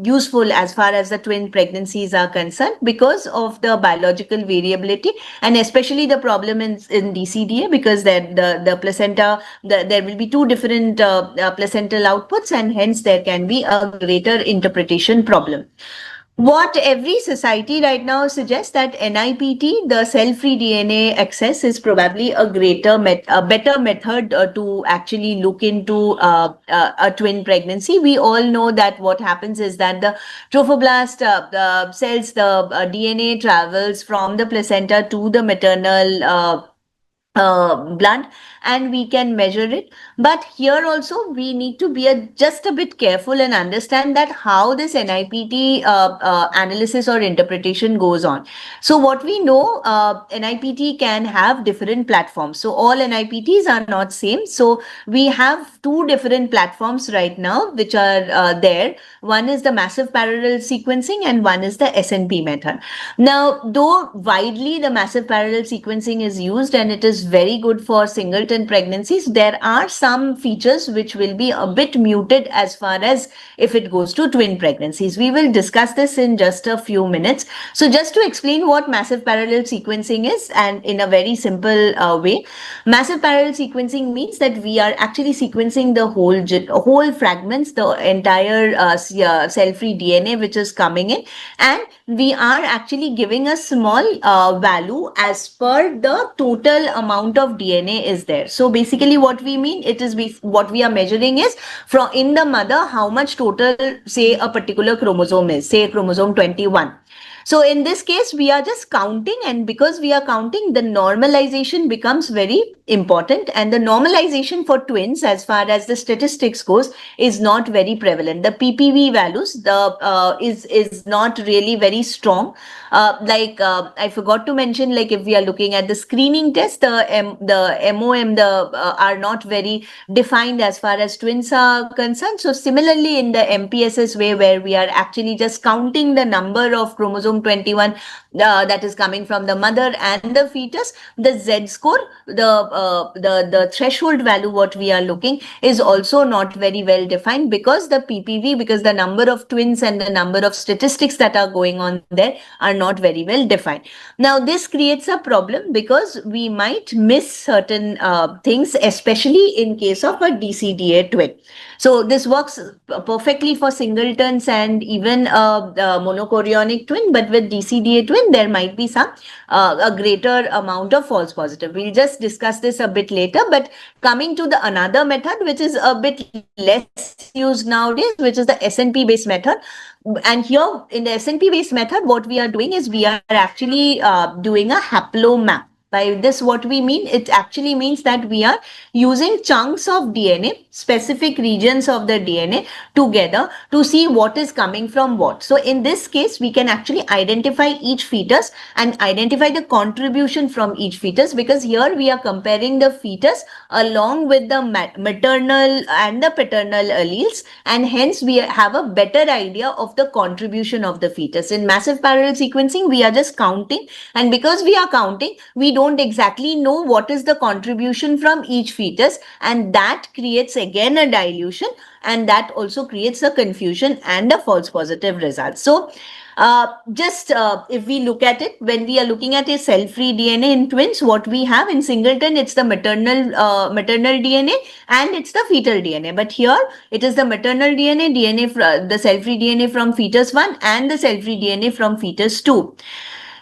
useful as far as the twin pregnancies are concerned, because of the biological variability, and especially the problem in DCDA, because the placenta, there will be two different placental outputs, and hence there can be a greater interpretation problem. What every society right now suggests that NIPT, the cell-free DNA access, is probably a better method to actually look into a twin pregnancy. We all know that what happens is that the trophoblast cells, the DNA travels from the placenta to the maternal blood, and we can measure it. But here also we need to be just a bit careful and understand that how this NIPT analysis or interpretation goes on. So what we know, NIPT can have different platforms. So all NIPTs are not same. So we have two different platforms right now which are there. One is the massive parallel sequencing, and one is the SNP method. Now, though widely the massive parallel sequencing is used and it is very good for singleton pregnancies, there are some features which will be a bit muted as far as if it goes to twin pregnancies. We will discuss this in just a few minutes. So just to explain what massive parallel sequencing is, and in a very simple way, massive parallel sequencing means that we are actually sequencing the whole fragments, the entire cell-free DNA which is coming in, and we are actually giving a small value as per the total amount of DNA is there. So basically what we mean, what we are measuring is from in the mother how much total, say, a particular chromosome is, say chromosome 21. So in this case, we are just counting, and because we are counting, the normalization becomes very important, and the normalization for twins as far as the statistics goes is not very prevalent. The PPV values is not really very strong. I forgot to mention, like if we are looking at the screening test, the MOM are not very defined as far as twins are concerned. So similarly in the MPSS way, where we are actually just counting the number of chromosome 21 that is coming from the mother and the fetus, the Z score, the threshold value what we are looking is also not very well defined, because the PPV, because the number of twins and the number of statistics that are going on there are not very well defined. Now this creates a problem because we might miss certain things, especially in case of a DCDA twin. So this works perfectly for singletons and even a monochorionic twin, but with DCDA twin, there might be some a greater amount of false positive. We'll just discuss this a bit later. But coming to the another method, which is a bit less used nowadays, which is the SNP based method. And here in the SNP based method, what we are doing is we are actually doing a haplomap. By this, what we mean, it actually means that we are using chunks of DNA, specific regions of the DNA together to see what is coming from what. So in this case, we can actually identify each fetus and identify the contribution from each fetus, because here we are comparing the fetus along with the maternal and the paternal alleles, and hence we have a better idea of the contribution of the fetus. In massive parallel sequencing, we are just counting, and because we are counting, we don't exactly know what is the contribution from each fetus, and that creates again a dilution, and that also creates a confusion and a false positive result. So if we look at it, when we are looking at a cell-free DNA in twins, what we have in singleton, it's the maternal DNA and it's the fetal DNA. But here it is the maternal DNA, the cell-free DNA from fetus 1 and the cell-free DNA from fetus 2.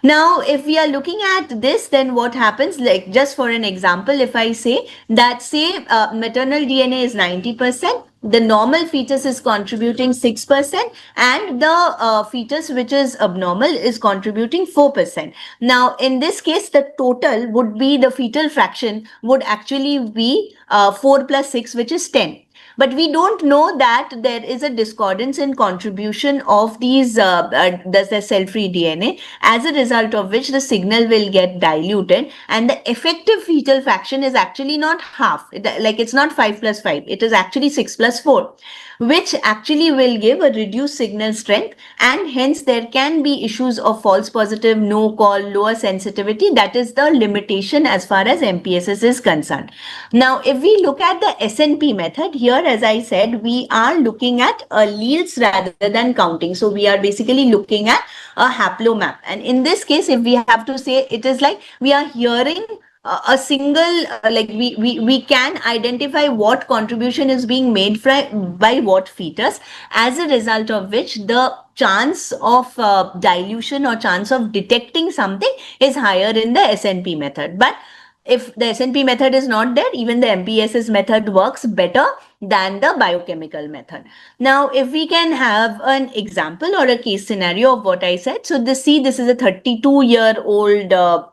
Now, if we are looking at this, then what happens, like just for an example, if I say that, say, maternal DNA is 90%, the normal fetus is contributing 6%, and the fetus which is abnormal is contributing 4%. Now, in this case, the total would be, the fetal fraction would actually be 4 plus 6, which is 10. But we don't know that there is a discordance in contribution of these the cell-free DNA, as a result of which the signal will get diluted, and the effective fetal fraction is actually not half. Like, it's not 5 plus 5, it is actually 6 plus 4, which actually will give a reduced signal strength, and hence there can be issues of false positive, no call, lower sensitivity. That is the limitation as far as MPSS is concerned. Now, if we look at the SNP method, here, as I said, we are looking at alleles rather than counting. So we are basically looking at a haplomap. And in this case, if we have to say, it is like we are hearing a single, like we can identify what contribution is being made by what fetus, as a result of which the chance of dilution or chance of detecting something is higher in the SNP method. But if the SNP method is not there, even the MPSS method works better than the biochemical method. Now, if we can have an example or a case scenario of what I said. So this is a 32-year-old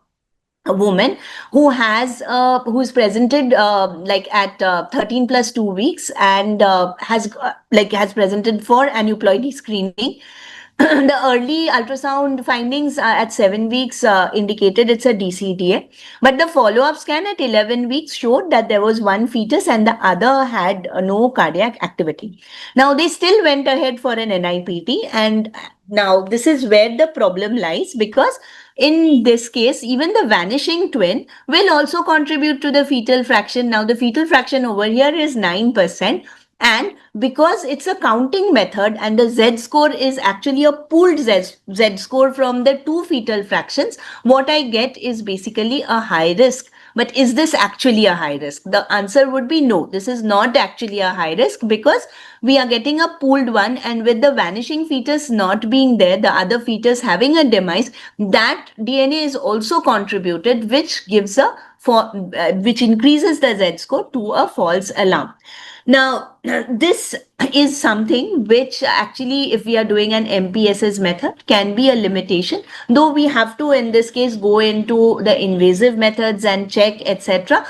a woman who has who's presented like at 13 plus 2 weeks, and has presented for aneuploidy screening. The early ultrasound findings at 7 weeks indicated it's a DCDA, but the follow-up scan at 11 weeks showed that there was one fetus and the other had no cardiac activity. Now, they still went ahead for an NIPT, and now this is where the problem lies, because in this case, even the vanishing twin will also contribute to the fetal fraction. Now, the fetal fraction over here is 9%. And because it's a counting method and the Z-score is actually a pooled Z-score from the two fetal fractions, what I get is basically a high risk. But is this actually a high risk? The answer would be no. This is not actually a high risk, because we are getting a pooled one, and with the vanishing fetus not being there, the other fetus having a demise, that DNA is also contributed, which gives which increases the Z-score to a false alarm. Now, this is something which actually, if we are doing an MPSS method, can be a limitation, though we have to, in this case, go into the invasive methods and check, etc.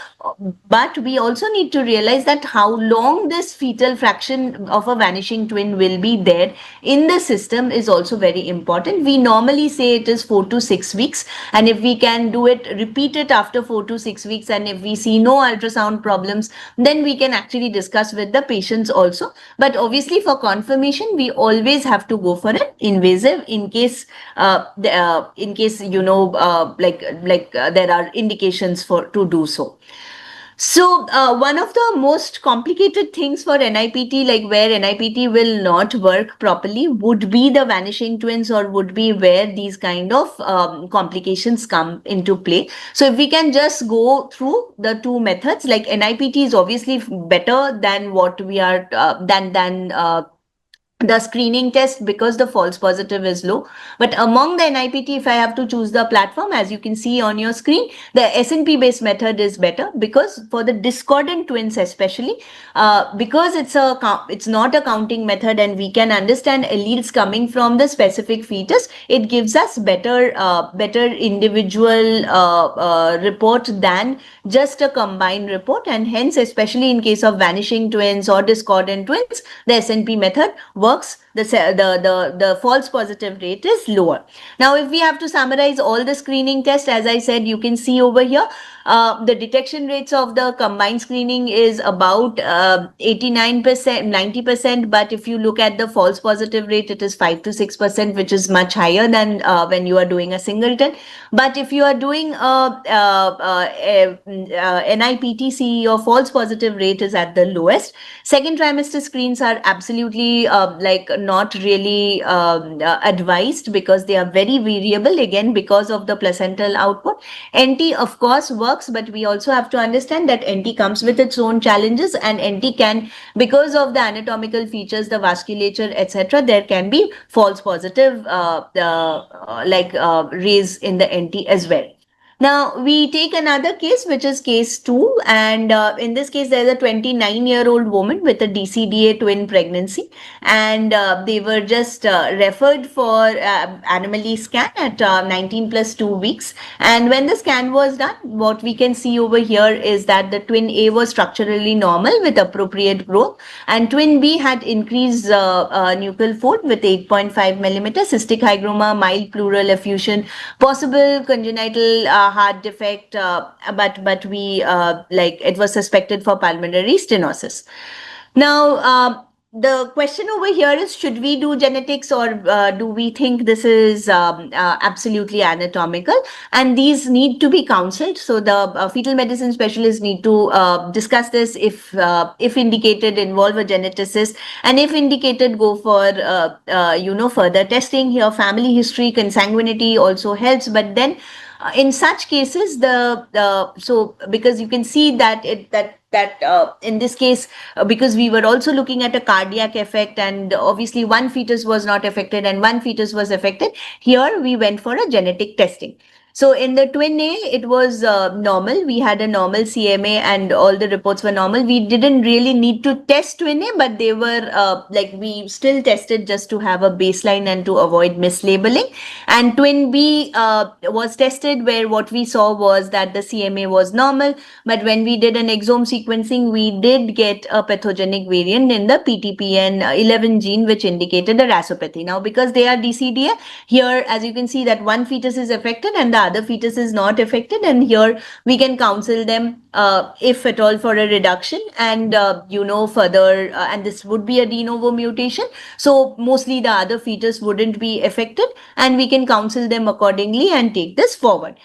But we also need to realize that how long this fetal fraction of a vanishing twin will be there in the system is also very important. We normally say it is 4 to 6 weeks, and if we can do it, repeat it after 4 to 6 weeks, and if we see no ultrasound problems, then we can actually discuss with the patients also. But obviously, for confirmation, we always have to go for an invasive in case there are indications to do so. So one of the most complicated things for NIPT, like where NIPT will not work properly, would be the vanishing twins, or would be where these kind of complications come into play. So if we can just go through the two methods, like NIPT is obviously better than what we are the screening test, because the false positive is low. But among the NIPT, if I have to choose the platform, as you can see on your screen, the SNP based method is better, because for the discordant twins especially, because it's not a counting method and we can understand alleles coming from the specific fetus, it gives us better individual report than just a combined report. And hence, especially in case of vanishing twins or discordant twins, the SNP method works. The false positive rate is lower. Now, if we have to summarize all the screening tests, as I said, you can see over here, the detection rates of the combined screening is about 89%, 90%. But if you look at the false positive rate, it is 5 to 6%, which is much higher than when you are doing a singleton. But if you are doing NIPT-CE, or false positive rate is at the lowest. Second trimester screens are absolutely not really advised, because they are very variable, again, because of the placental output. NT, of course, works works, but we also have to understand that NT comes with its own challenges, and NT can, because of the anatomical features, the vasculature, etc., there can be false positive rays in the NT as well. Now, we take another case, which is case 2. And in this case, there's a 29-year-old woman with a DCDA twin pregnancy. And they were just referred for anomaly scan at 19 plus 2 weeks. And when the scan was done, what we can see over here is that the twin A was structurally normal with appropriate growth. And twin B had increased nuchal fold with 8.5 millimeter, cystic hygroma, mild pleural effusion, possible congenital heart defect, but we it was suspected for pulmonary stenosis. Now, the question over here is, should we do genetics, or do we think this is absolutely anatomical? And these need to be counseled. So the fetal medicine specialists need to discuss this. If indicated, involve a geneticist, and if indicated, go for further testing. Here, family history, consanguinity also helps. But then, in such cases, so because you can see that in this case, because we were also looking at a cardiac effect, and obviously one fetus was not affected and one fetus was affected, here we went for a genetic testing. So in the twin A, it was normal. We had a normal CMA and all the reports were normal. We didn't really need to test twin A, but they were we still tested just to have a baseline and to avoid mislabeling. And twin B was tested, where what we saw was that the CMA was normal. But when we did an exome sequencing, we did get a pathogenic variant in the PTPN11 gene, which indicated a rasopathy. Now, because they are DCDA, here, as you can see, that one fetus is affected and the other fetus is not affected, and here we can counsel them if at all for a reduction, and further, and this would be a de novo mutation, so mostly the other fetus wouldn't be affected, and we can counsel them accordingly and take this forward.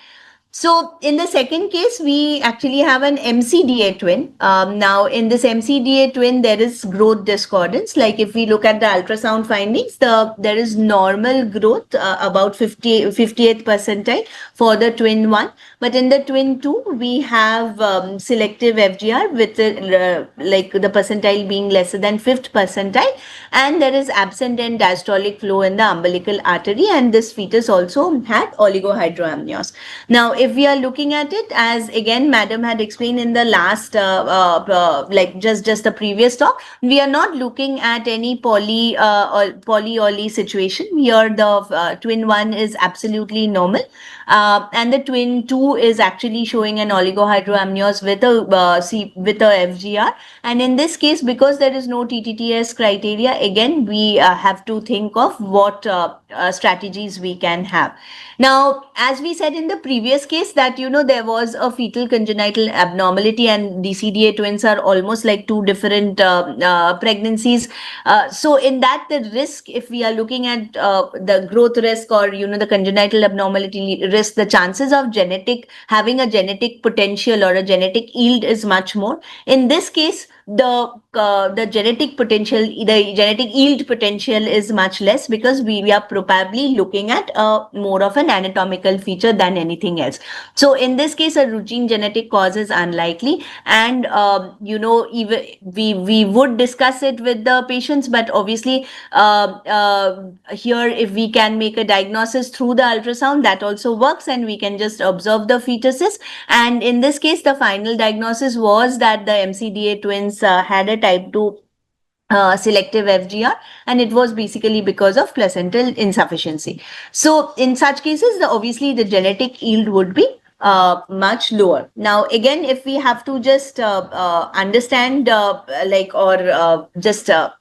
So in the second case, we actually have an MCDA twin. Now, in this MCDA twin, there is growth discordance. Like if we look at the ultrasound findings, there is normal growth about 58th percentile for the twin 1. But in the twin 2, we have selective FGR with the percentile being lesser than 5th percentile. And there is absent end diastolic flow in the umbilical artery. And this fetus also had oligohydramnios. Now, if we are looking at it, as again Madam had explained in the last just the previous talk, we are not looking at any poly situation. Here the twin 1 is absolutely normal, and the twin 2 is actually showing an oligohydramnios with a FGR. And in this case, because there is no TTTS criteria, again we have to think of what strategies we can have. Now, as we said in the previous case, that there was a fetal congenital abnormality, and DCDA twins are almost like two different pregnancies. So in that, the risk, if we are looking at the growth risk or the congenital abnormality risk, the chances of having a genetic potential or a genetic yield is much more. In this case, the genetic potential, the genetic yield potential is much less, because we are probably looking at more of an anatomical feature than anything else. So in this case, a routine genetic cause is unlikely, and even we would discuss it with the patients, but obviously here, if we can make a diagnosis through the ultrasound, that also works, and we can just observe the fetuses. And in this case, the final diagnosis was that the MCDA twins had a type 2 selective FGR, and it was basically because of placental insufficiency. So in such cases, obviously the genetic yield would be much lower. Now, again, if we have to just understand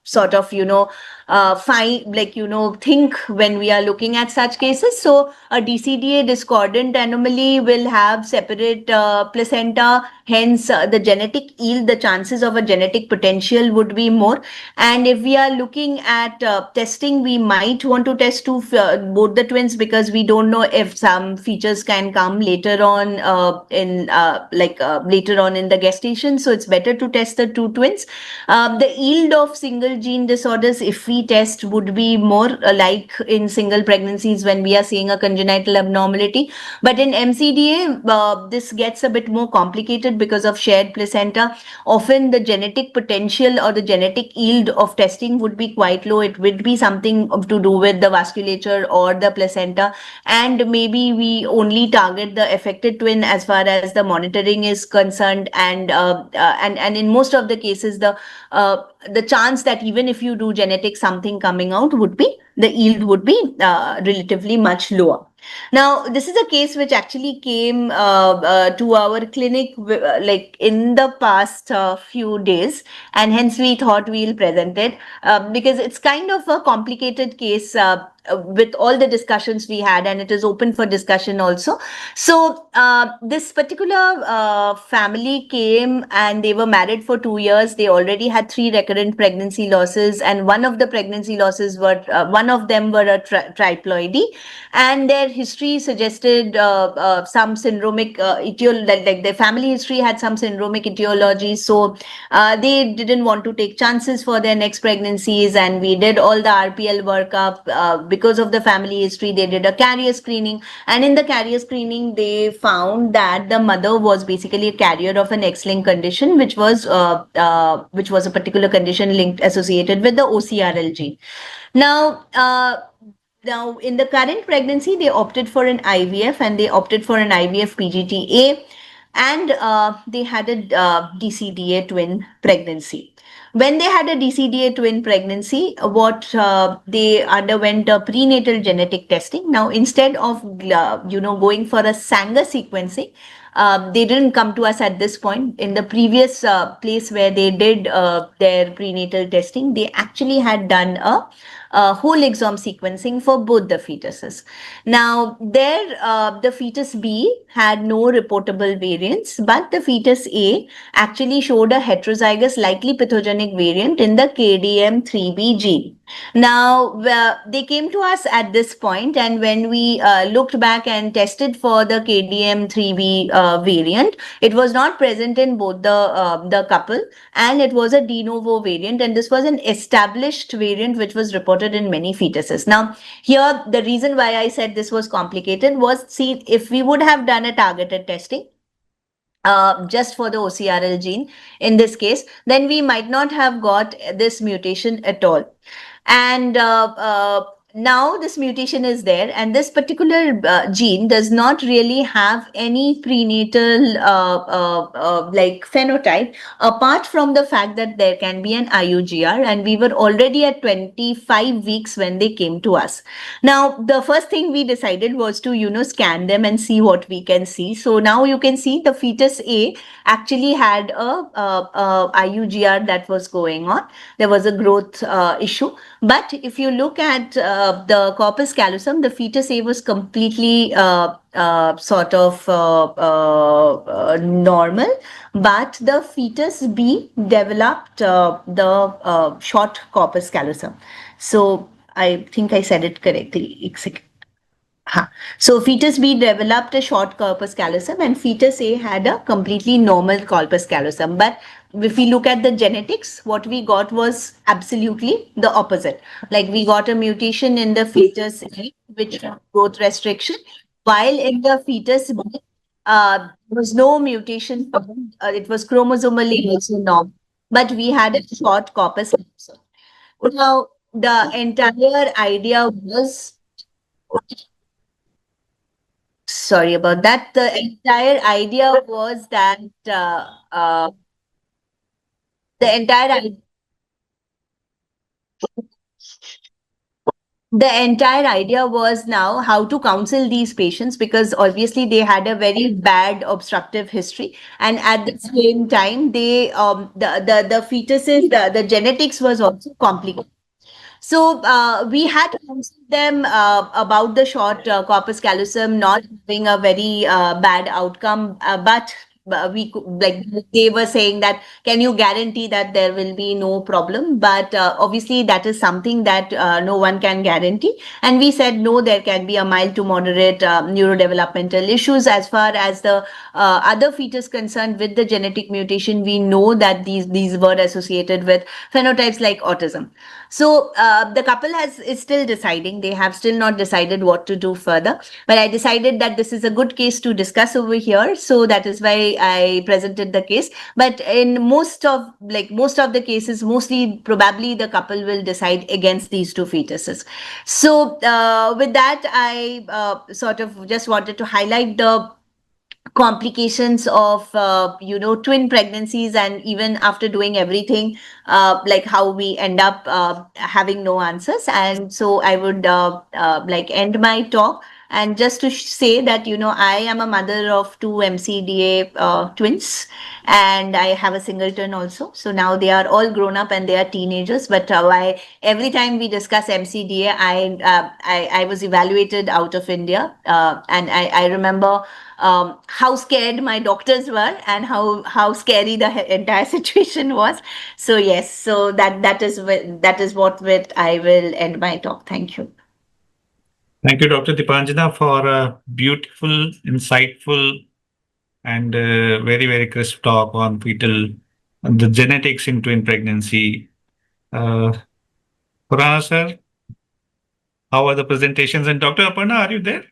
sort of think when we are looking at such cases. So a DCDA discordant anomaly will have separate placenta, hence the genetic yield, the chances of a genetic potential would be more. And if we are looking at testing, we might want to test both the twins, because we don't know if some features can come later on later on in the gestation. So it's better to test the two twins. The yield of single gene disorders, if we test, would be more like in single pregnancies when we are seeing a congenital abnormality. But in MCDA, this gets a bit more complicated because of shared placenta. Often the genetic potential or the genetic yield of testing would be quite low. It would be something to do with the vasculature or the placenta, and maybe we only target the affected twin as far as the monitoring is concerned. And in most of the cases, the chance that even if you do genetic something coming out would be, the yield would be relatively much lower. Now, this is a case which actually came to our clinic like in the past few days, and hence we thought we'll present it because it's kind of a complicated case with all the discussions we had, and it is open for discussion also. So this particular family came and they were married for 2 years. They already had 3 recurrent pregnancy losses, and one of the pregnancy losses were one of them were a triploidy, and their history suggested some syndromic like their family history had some syndromic etiology. So they didn't want to take chances for their next pregnancies, and we did all the RPL workup. Because of the family history, they did a carrier screening, and in the carrier screening they found that the mother was basically a carrier of an X-linked condition, which was a particular condition linked associated with the OCRL gene. Now, in the current pregnancy, they opted for an IVF, and they opted for an IVF PGTA, and they had a DCDA twin pregnancy. When they had a DCDA twin pregnancy, they underwent a prenatal genetic testing. Now, instead of going for a Sanger sequencing, they didn't come to us at this point. In the previous place where they did their prenatal testing, they actually had done a whole exome sequencing for both the fetuses. Now, the fetus B had no reportable variants, but the fetus A actually showed a heterozygous likely pathogenic variant in the KDM3B gene. Now, they came to us at this point, and when we looked back and tested for the KDM3B variant, it was not present in both the couple, and it was a de novo variant, and this was an established variant which was reported in many fetuses. Now, here the reason why I said this was complicated was, see, if we would have done a targeted testing just for the OCRL gene in this case, then we might not have got this mutation at all. And now this mutation is there, and this particular gene does not really have any prenatal like phenotype, apart from the fact that there can be an IUGR, and we were already at 25 weeks when they came to us. Now, the first thing we decided was to scan them and see what we can see. So now you can see the fetus A actually had a IUGR that was going on. There was a growth issue. But if you look at the corpus callosum, the fetus A was completely normal, but the fetus B developed the short corpus callosum. So I think I said it correctly. So fetus B developed a short corpus callosum, and fetus A had a completely normal corpus callosum. But if we look at the genetics, what we got was absolutely the opposite. Like, we got a mutation in the fetus A, which growth restriction, while in the fetus B, there was no mutation. It was chromosomally also normal, but we had a short corpus callosum. Now, the entire idea was, sorry about that. The entire idea was that the entire idea was now how to counsel these patients, because obviously they had a very bad obstructive history, and at the same time they the fetuses, the genetics was also complicated. So we had to counsel them about the short corpus callosum not having a very bad outcome, but like they were saying that, can you guarantee that there will be no problem? But obviously that is something that no one can guarantee. And we said no, there can be a mild to moderate neurodevelopmental issues. As far as the other fetus concerned with the genetic mutation, we know that these were associated with phenotypes like autism. So the couple is still deciding. They have still not decided what to do further. But I decided that this is a good case to discuss over here. So that is why I presented the case. But in most of the cases, mostly probably the couple will decide against these two fetuses. So with that, I sort of just wanted to highlight the complications of twin pregnancies, and even after doing everything, like how we end up having no answers. And so I would like end my talk, and just to say that I am a mother of two MCDA twins, and I have a singleton also. So now they are all grown up and they are teenagers. But every time we discuss MCDA, I was evaluated out of India, and I remember how scared my doctors were, and how scary the entire situation was. So yes, so that is what with I will end my talk. Thank you. Thank you, Dr. Dipanjana, for a beautiful, insightful, and very, very crisp talk on fetal, on the genetics in twin pregnancy. Purana sir, how are the presentations? And Dr. Aparna, are you there?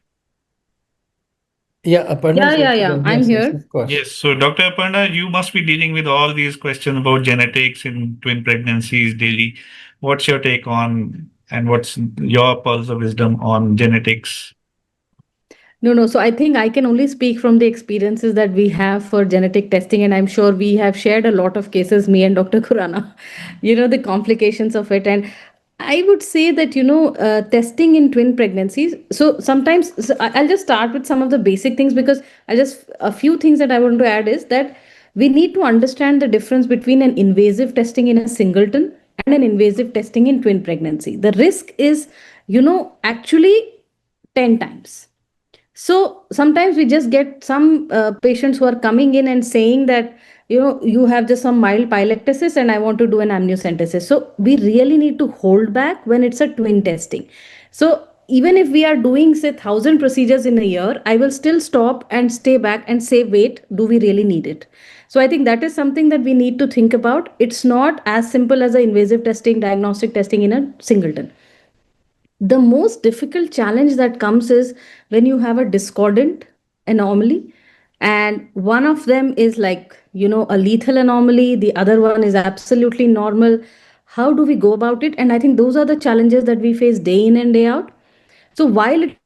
Yeah, Aparna. Yeah. I'm here. Of course. Yes. So, Dr. Aparna, you must be dealing with all these questions about genetics in twin pregnancies daily. What's your take on, and what's your pulse of wisdom on genetics? No. So I think I can only speak from the experiences that we have for genetic testing. And I'm sure we have shared a lot of cases, me and Dr. Khurana, the complications of it. And I would say that, testing in twin pregnancies. So sometimes I'll just start with some of the basic things, because a few things that I want to add is that we need to understand the difference between an invasive testing in a singleton and an invasive testing in twin pregnancy. The risk is, actually 10 times. So sometimes we just get some patients who are coming in and saying that, you have just some mild pylectasis and I want to do an amniocentesis. So we really need to hold back when it's a twin testing. So even if we are doing, say, 1,000 procedures in a year, I will still stop and stay back and say, wait, do we really need it? So I think that is something that we need to think about. It's not as simple as a invasive testing, diagnostic testing in a singleton. The most difficult challenge that comes is when you have a discordant anomaly, and one of them is like, a lethal anomaly, the other one is absolutely normal. How do we go about it? And I think those are the challenges that we face day in and day out. So while it,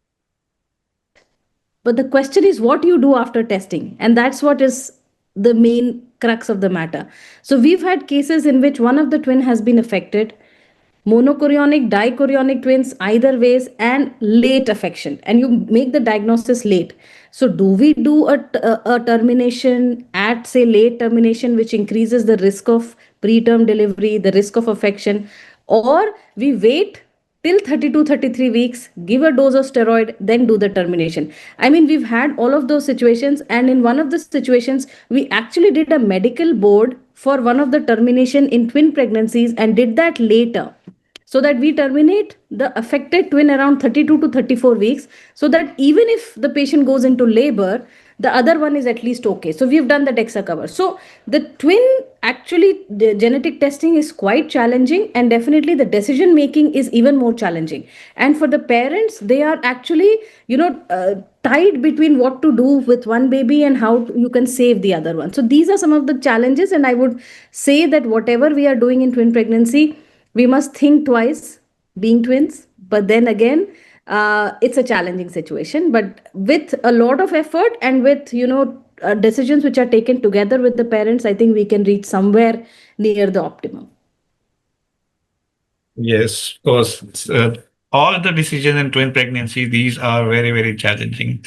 but the question is what you do after testing, and that's what is the main crux of the matter. So we've had cases in which one of the twin has been affected, monochorionic, dichorionic twins, either ways, and late affection, and you make the diagnosis late. So do we do a termination at, say, late termination, which increases the risk of preterm delivery, the risk of affection, or we wait till 32 33 weeks, give a dose of steroid, then do the termination? I mean, we've had all of those situations, and in one of the situations we actually did a medical board for one of the termination in twin pregnancies and did that later, so that we terminate the affected twin around 32 to 34 weeks, so that even if the patient goes into labor, the other one is at least okay. So we've done the DEXA cover. So the twin, actually, the genetic testing is quite challenging, and definitely the decision making is even more challenging. And for the parents, they are actually, tied between what to do with one baby and how you can save the other one. So these are some of the challenges, and I would say that whatever we are doing in twin pregnancy, we must think twice, being twins. But then again, it's a challenging situation, but with a lot of effort and with decisions which are taken together with the parents, I think we can reach somewhere near the optimum. Yes, of course. All the decisions in twin pregnancy, these are very, very challenging.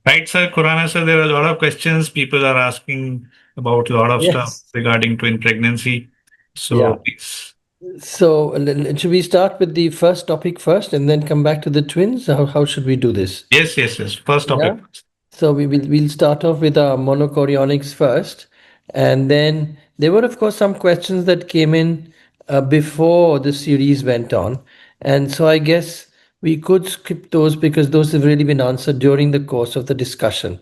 Right, sir? Khurana sir, there are a lot of questions. People are asking about a lot of stuff regarding twin pregnancy. So please. So should we start with the first topic first and then come back to the twins? How should we do this? Yes. First topic. So we'll start off with our monochorionics first, and then there were of course some questions that came in before the series went on, and so I guess we could skip those because those have really been answered during the course of the discussion,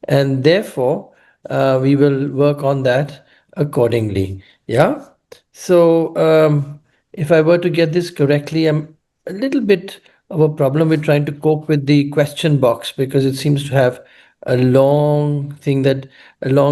and therefore we will work on that accordingly. Yeah. So if I were to get this correctly, I'm a little bit of a problem with trying to cope with the question box because it seems to have a a long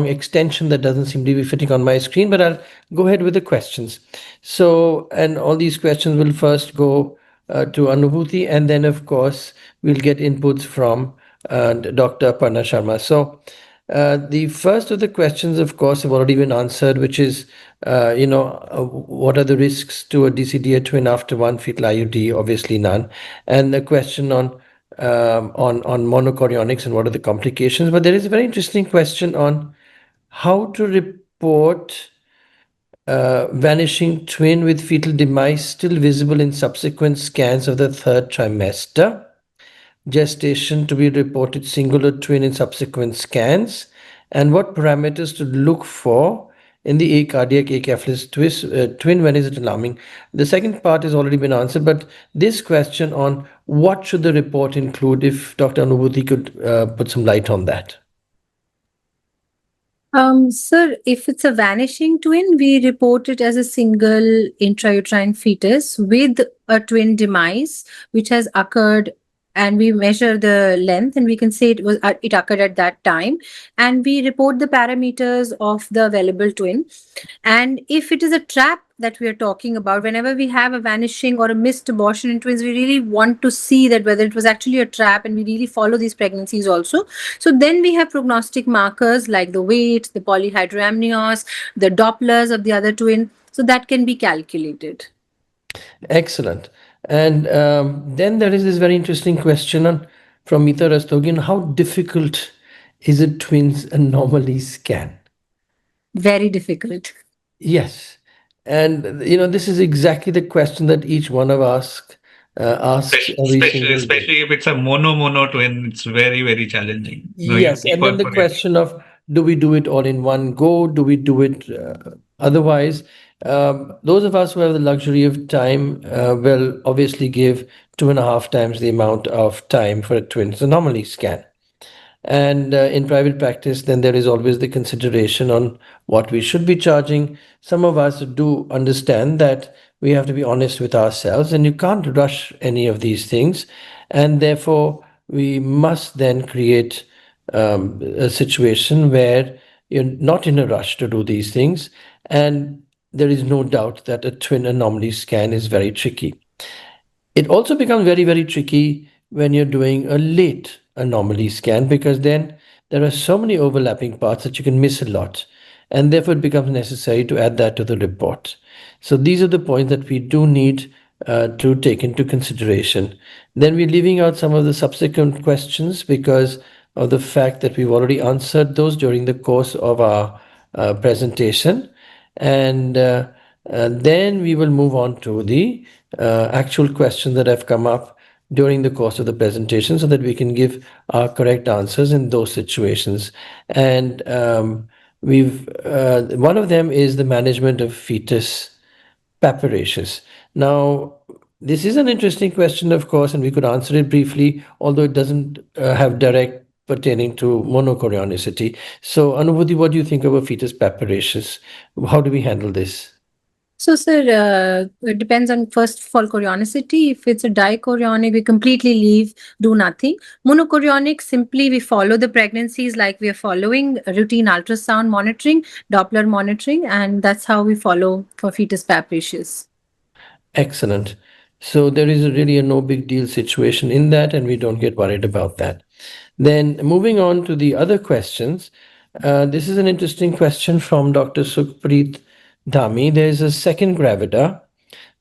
extension that doesn't seem to be fitting on my screen, but I'll go ahead with the questions. So, and all these questions will first go to Anubhuti, and then, of course, we'll get inputs from Dr. Aparna Sharma. So, the first of the questions, of course, have already been answered, which is, what are the risks to a DCDA twin after one fetal IUD? Obviously, none. And the question on monochorionics and what are the complications. But there is a very interesting question on how to report vanishing twin with fetal demise still visible in subsequent scans of the third trimester. Gestation to be reported singular twin in subsequent scans, and what parameters to look for in the acardiac acephalous twin when is it alarming. The second part has already been answered, but this question on what should the report include, if Dr. Anubhuti could put some light on that. Sir, if it's a vanishing twin, we report it as a single intrauterine fetus with a twin demise, which has occurred, and we measure the length, and we can say it occurred at that time, and we report the parameters of the available twin. And if it is a trap that we are talking about, whenever we have a vanishing or a missed abortion in twins, we really want to see that whether it was actually a trap, and we really follow these pregnancies also. So then we have prognostic markers like the weight, the polyhydramnios, the Dopplers of the other twin. So that can be calculated. Excellent. And then there is this very interesting question from Mita Rastogi: how difficult is a twins anomaly scan? Very difficult. Yes. And this is exactly the question that each one of us asks every single day. Especially if it's a mono twin, it's very challenging. Yes, and then the question of, do we do it all in one go? Do we do it otherwise? Those of us who have the luxury of time will obviously give 2.5 times the amount of time for a twins anomaly scan. And in private practice, then there is always the consideration on what we should be charging. Some of us do understand that we have to be honest with ourselves, and you can't rush any of these things. And therefore, we must then create a situation where you're not in a rush to do these things. And there is no doubt that a twin anomaly scan is very tricky. It also becomes very tricky when you're doing a late anomaly scan, because then there are so many overlapping parts that you can miss a lot, and therefore it becomes necessary to add that to the report. So these are the points that we do need to take into consideration. Then we're leaving out some of the subsequent questions because of the fact that we've already answered those during the course of our presentation. And then we will move on to the actual questions that have come up during the course of the presentation so that we can give our correct answers in those situations. And one of them is the management of fetus papyraceous. Now, this is an interesting question, of course, and we could answer it briefly, although it doesn't have direct pertaining to monochorionicity. So, Anubhuti, what do you think of a fetus papyraceous? How do we handle this? So, sir, it depends on, first of all, chorionicity. If it's a dichorionic, we completely leave, do nothing. Monochorionic, simply we follow the pregnancies like we are following routine ultrasound monitoring, Doppler monitoring, and that's how we follow for fetus papyraceous. Excellent. So there is really a no big deal situation in that, and we don't get worried about that. Then moving on to the other questions. This is an interesting question from Dr. Sukhpreet Dhami. There is a second gravida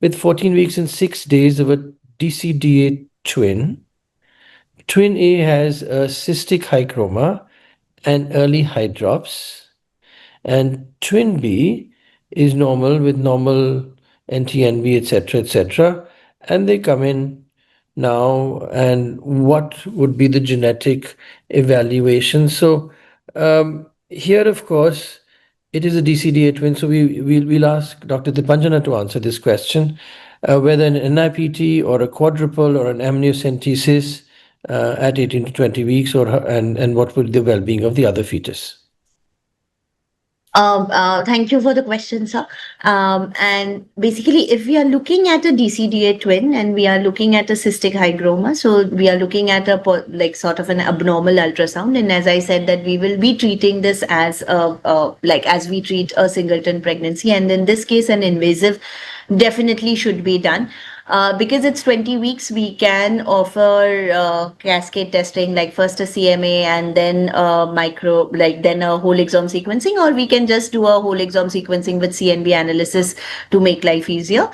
with 14 weeks and 6 days of a DCDA twin. Twin A has a cystic hygroma and early hydrops, and twin B is normal with normal NTNB, etc., etc., and they come in now, and what would be the genetic evaluation? So here, of course, it is a DCDA twin. So we'll ask Dr. Dipanjana to answer this question, whether an NIPT or a quadruple or an amniocentesis at 18 to 20 weeks, and what would the well-being of the other fetus? Thank you for the question, sir. And basically, if we are looking at a DCDA twin and we are looking at a cystic hygroma, so we are looking at like sort of an abnormal ultrasound. And as I said, that we will be treating this as like as we treat a singleton pregnancy. And in this case, an invasive definitely should be done. Because it's 20 weeks, we can offer cascade testing, like first a CMA and then then a whole exome sequencing, or we can just do a whole exome sequencing with CNV analysis to make life easier,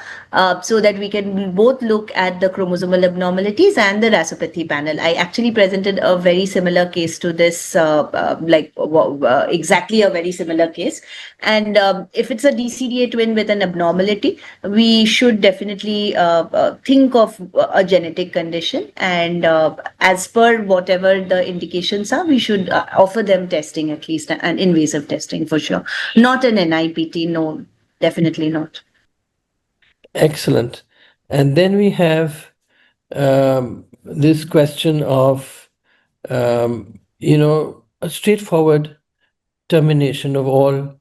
so that we can both look at the chromosomal abnormalities and the rasopathy panel. I actually presented a very similar case to this, exactly a very similar case. And if it's a DCDA twin with an abnormality, we should definitely think of a genetic condition, and as per whatever the indications are, we should offer them testing, at least an invasive testing for sure. Not an NIPT, no, definitely not. Excellent. And then we have this question of, a straightforward termination of all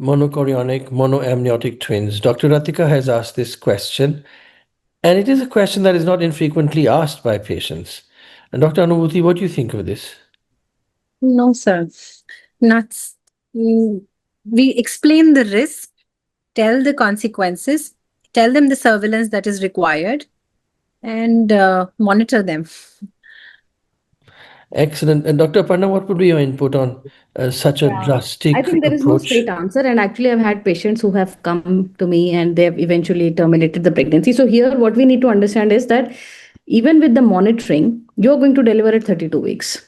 monochorionic, monoamniotic twins. Dr. Ratika has asked this question, and it is a question that is not infrequently asked by patients. And Dr. Anubhuti, what do you think of this? No, sir. Not. We explain the risk, tell the consequences, tell them the surveillance that is required, and monitor them. Excellent. And Dr. Aparna, what would be your input on such a drastic I think there is no approach? straight answer. And actually, I've had patients who have come to me and they've eventually terminated the pregnancy. So here, what we need to understand is that even with the monitoring, you're going to deliver at 32 weeks,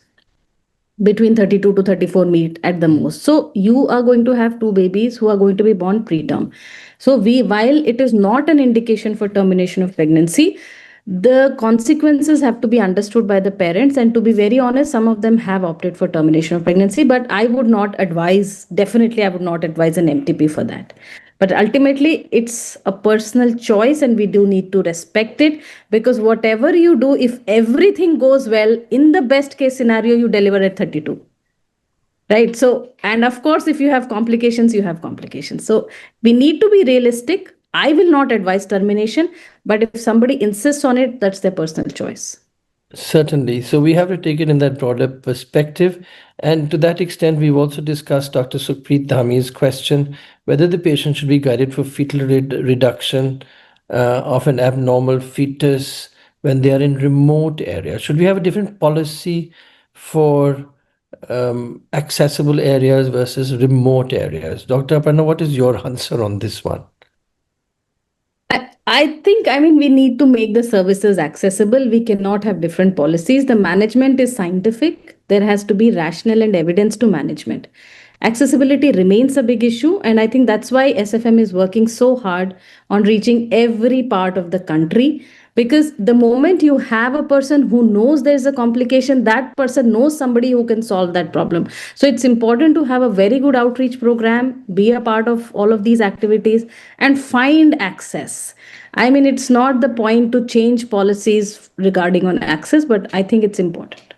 between 32 to 34 weeks at the most. So you are going to have two babies who are going to be born preterm. So while it is not an indication for termination of pregnancy, the consequences have to be understood by the parents. And to be very honest, some of them have opted for termination of pregnancy, but I would not advise, definitely, I would not advise an MTP for that. But ultimately, it's a personal choice and we do need to respect it, because whatever you do, if everything goes well, in the best case scenario, you deliver at 32. Right. So, and of course, if you have complications, you have complications. So we need to be realistic. I will not advise termination, but if somebody insists on it, that's their personal choice. Certainly. So we have to take it in that broader perspective. And to that extent, we've also discussed Dr. Sukhpreet Dhami's question, whether the patient should be guided for fetal reduction of an abnormal fetus when they are in remote areas. Should we have a different policy for accessible areas versus remote areas? Dr. Aparna, what is your answer on this one? I think, we need to make the services accessible. We cannot have different policies. The management is scientific. There has to be rational and evidence to management. Accessibility remains a big issue, and I think that's why SFM is working so hard on reaching every part of the country. Because the moment you have a person who knows there's a complication, that person knows somebody who can solve that problem. So it's important to have a very good outreach program, be a part of all of these activities, and find access. It's not the point to change policies regarding on access, but I think it's important.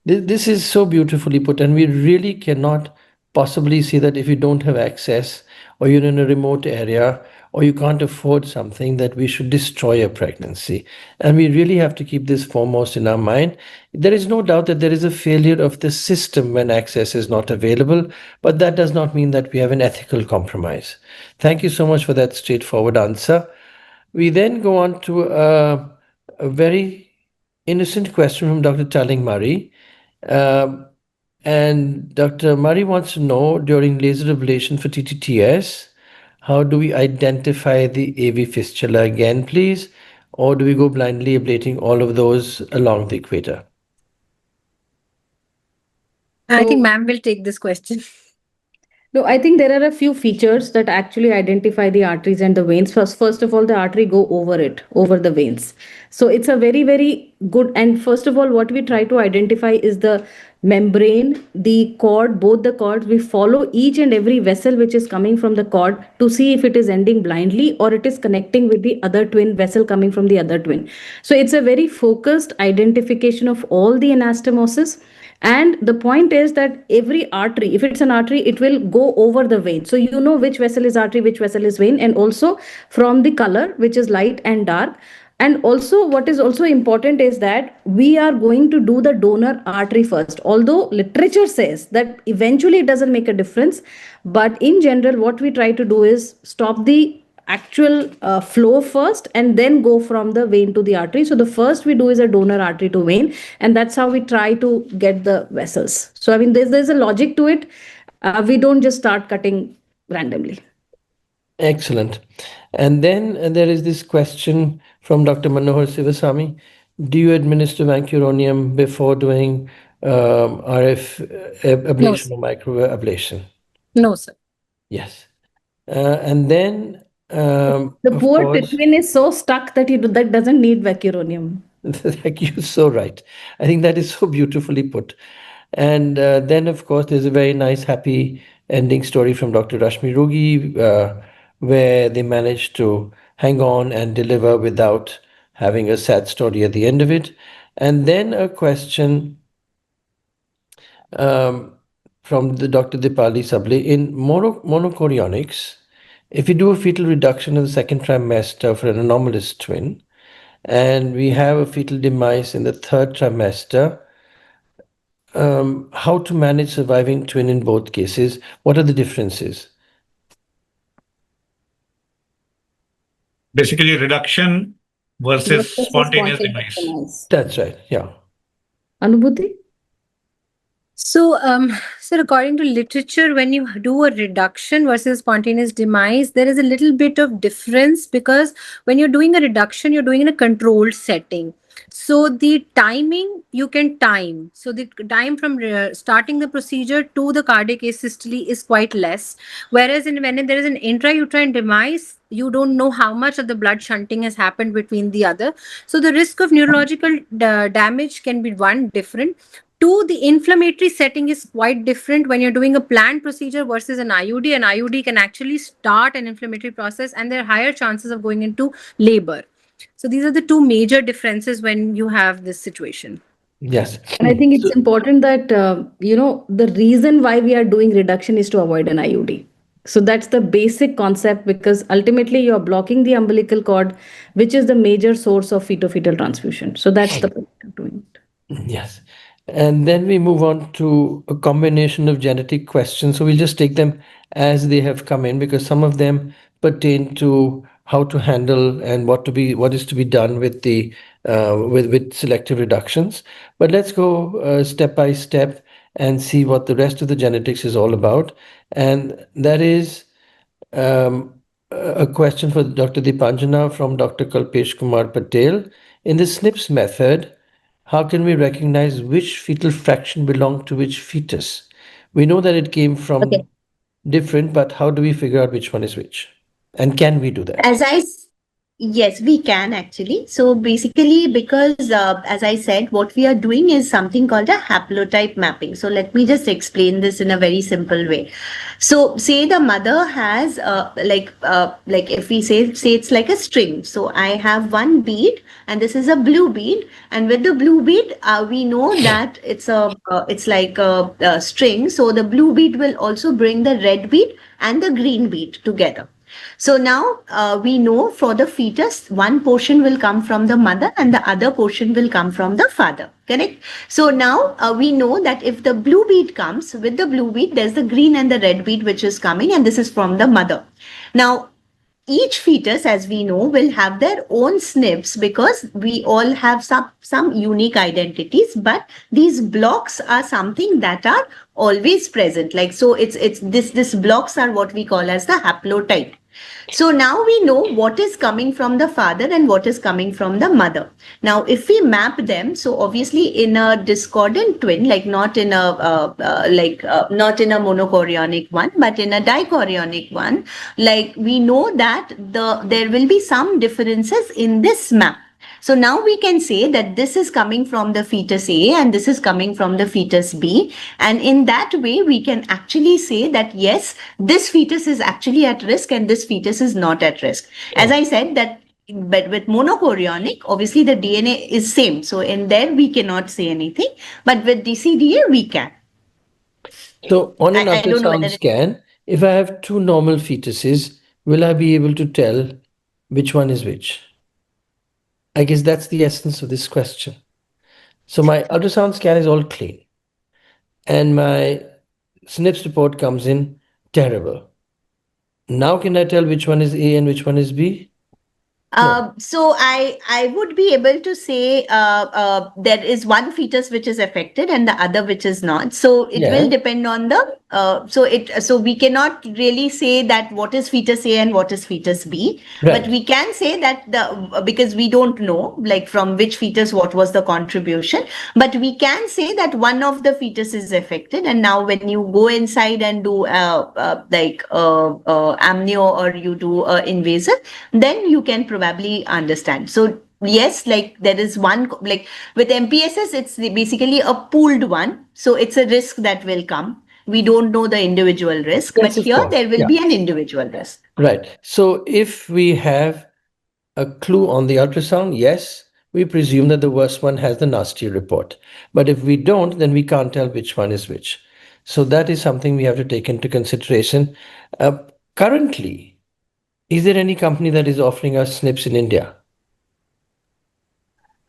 This is so beautifully put, and we really cannot possibly say that if you don't have access, or you're in a remote area, or you can't afford something, that we should destroy a pregnancy. And we really have to keep this foremost in our mind. There is no doubt that there is a failure of the system when access is not available, but that does not mean that we have an ethical compromise. Thank you so much for that straightforward answer. We then go on to a very innocent question from Dr. Taling Murray. And Dr. Murray wants to know, during laser ablation for TTTS, how do we identify the AV fistula again, please? Or do we go blindly ablating all of those along the equator? I think ma'am will take this question. No, I think there are a few features that actually identify the arteries and the veins. First of all, the artery go over it, over the veins. So it's a very, very good. And first of all, what we try to identify is the membrane, the cord, both the cords. We follow each and every vessel which is coming from the cord to see if it is ending blindly or it is connecting with the other twin vessel coming from the other twin. So it's a very focused identification of all the anastomosis. And the point is that every artery, if it's an artery, it will go over the vein. So you know which vessel is artery, which vessel is vein, and also from the color, which is light and dark. And also, what is also important is that we are going to do the donor artery first. Although literature says that eventually it doesn't make a difference, but in general, what we try to do is stop the actual flow first and then go from the vein to the artery. So the first we do is a donor artery to vein, and that's how we try to get the vessels. So I mean, there's a logic to it. We don't just start cutting randomly. Excellent. And then there is this question from Dr. Manohar Sivasamy. Do you administer vancuronium before doing RF ablation or microwave ablation? No, sir. Yes. And then, The of poor course, twin is so stuck that that doesn't need vacuronium. Thank you. So right. I think that is so beautifully put. And then, of course, there's a very nice, happy ending story from Dr. Rashmi Rugi, where they managed to hang on and deliver without having a sad story at the end of it. And then a question from the Dr. Dipali Sable. In monochorionics, if you do a fetal reduction in the second trimester for an anomalous twin, and we have a fetal demise in the third trimester, how to manage surviving twin in both cases? What are the differences? Basically, reduction versus spontaneous demise. That's right. Yeah. Anubhuti? So, sir, according to literature, when you do a reduction versus spontaneous demise, there is a little bit of difference because when you're doing a reduction, you're doing in a controlled setting. So the timing you can time. So the time from starting the procedure to the cardiac asystole is quite less. Whereas when there is an intrauterine demise, you don't know how much of the blood shunting has happened between the other. So the risk of neurological damage can be one different. Two, the inflammatory setting is quite different when you're doing a planned procedure versus an IUD. An IUD can actually start an inflammatory process and there are higher chances of going into labor. So these are the two major differences when you have this situation. Yes. And I think it's important that, the reason why we are doing reduction is to avoid an IUD. So that's the basic concept, because ultimately you're blocking the umbilical cord, which is the major source of fetal transfusion. So that's the point of doing it. Yes. And then we move on to a combination of genetic questions. So we'll just take them as they have come in, because some of them pertain to how to handle and what is to be done with the with selective reductions. But let's go step by step and see what the rest of the genetics is all about. And that is a question for Dr. Deepanjana from Dr. Kalpesh Kumar Patel. In the SNPs method, how can we recognize which fetal fraction belonged to which fetus? We know that it came from different, but how do we figure out which one is which? And can we do that? Yes, we can actually. So basically, because as I said, what we are doing is something called a haplotype mapping. So let me just explain this in a very simple way. So say the mother has like if we say it's like a string. So I have one bead, and this is a blue bead, and with the blue bead, we know that it's like a string. So the blue bead will also bring the red bead and the green bead together. So now we know for the fetus, one portion will come from the mother and the other portion will come from the father. Correct? So now we know that if the blue bead comes, with the blue bead, there's the green and the red bead which is coming, and this is from the mother. Now, each fetus, as we know, will have their own SNPs because we all have some unique identities, but these blocks are something that are always present. Like, so it's this blocks are what we call as the haplotype. So now we know what is coming from the father and what is coming from the mother. Now, if we map them, so obviously in a discordant twin, like not in a not in a monochorionic one, but in a dichorionic one, like we know that there will be some differences in this map. So now we can say that this is coming from the fetus A and this is coming from the fetus B. And in that way, we can actually say that, yes, this fetus is actually at risk and this fetus is not at risk. As I said, that but with monochorionic, obviously the DNA is same. So in there, we cannot say anything. But with DCDA, we can. So on an I don't know ultrasound whether scan, if I have two normal fetuses, will I be able to tell which one is which? I guess that's the essence of this question. So my ultrasound scan is all clean, and my SNPs report comes in terrible. Now can I tell which one is A and which one is B? No. So I would be able to say there is one fetus which is affected and the other which is not. So it Yeah. will depend on the so we cannot really say that what is fetus A and what is fetus B. Right. But we can say that because we don't know like from which fetus what was the contribution. But we can say that one of the fetus is affected, and now when you go inside and do amnio or you do invasive, then you can probably understand. So yes, like there is one, like with MPSS, it's basically a pooled one. So it's a risk that will come. We don't know the individual risk, Yes, but of here course. there will Yeah. be an individual risk. Right. So if we have a clue on the ultrasound, yes, we presume that the worst one has the nastier report. But if we don't, then we can't tell which one is which. So that is something we have to take into consideration. Currently, is there any company that is offering us SNPs in India?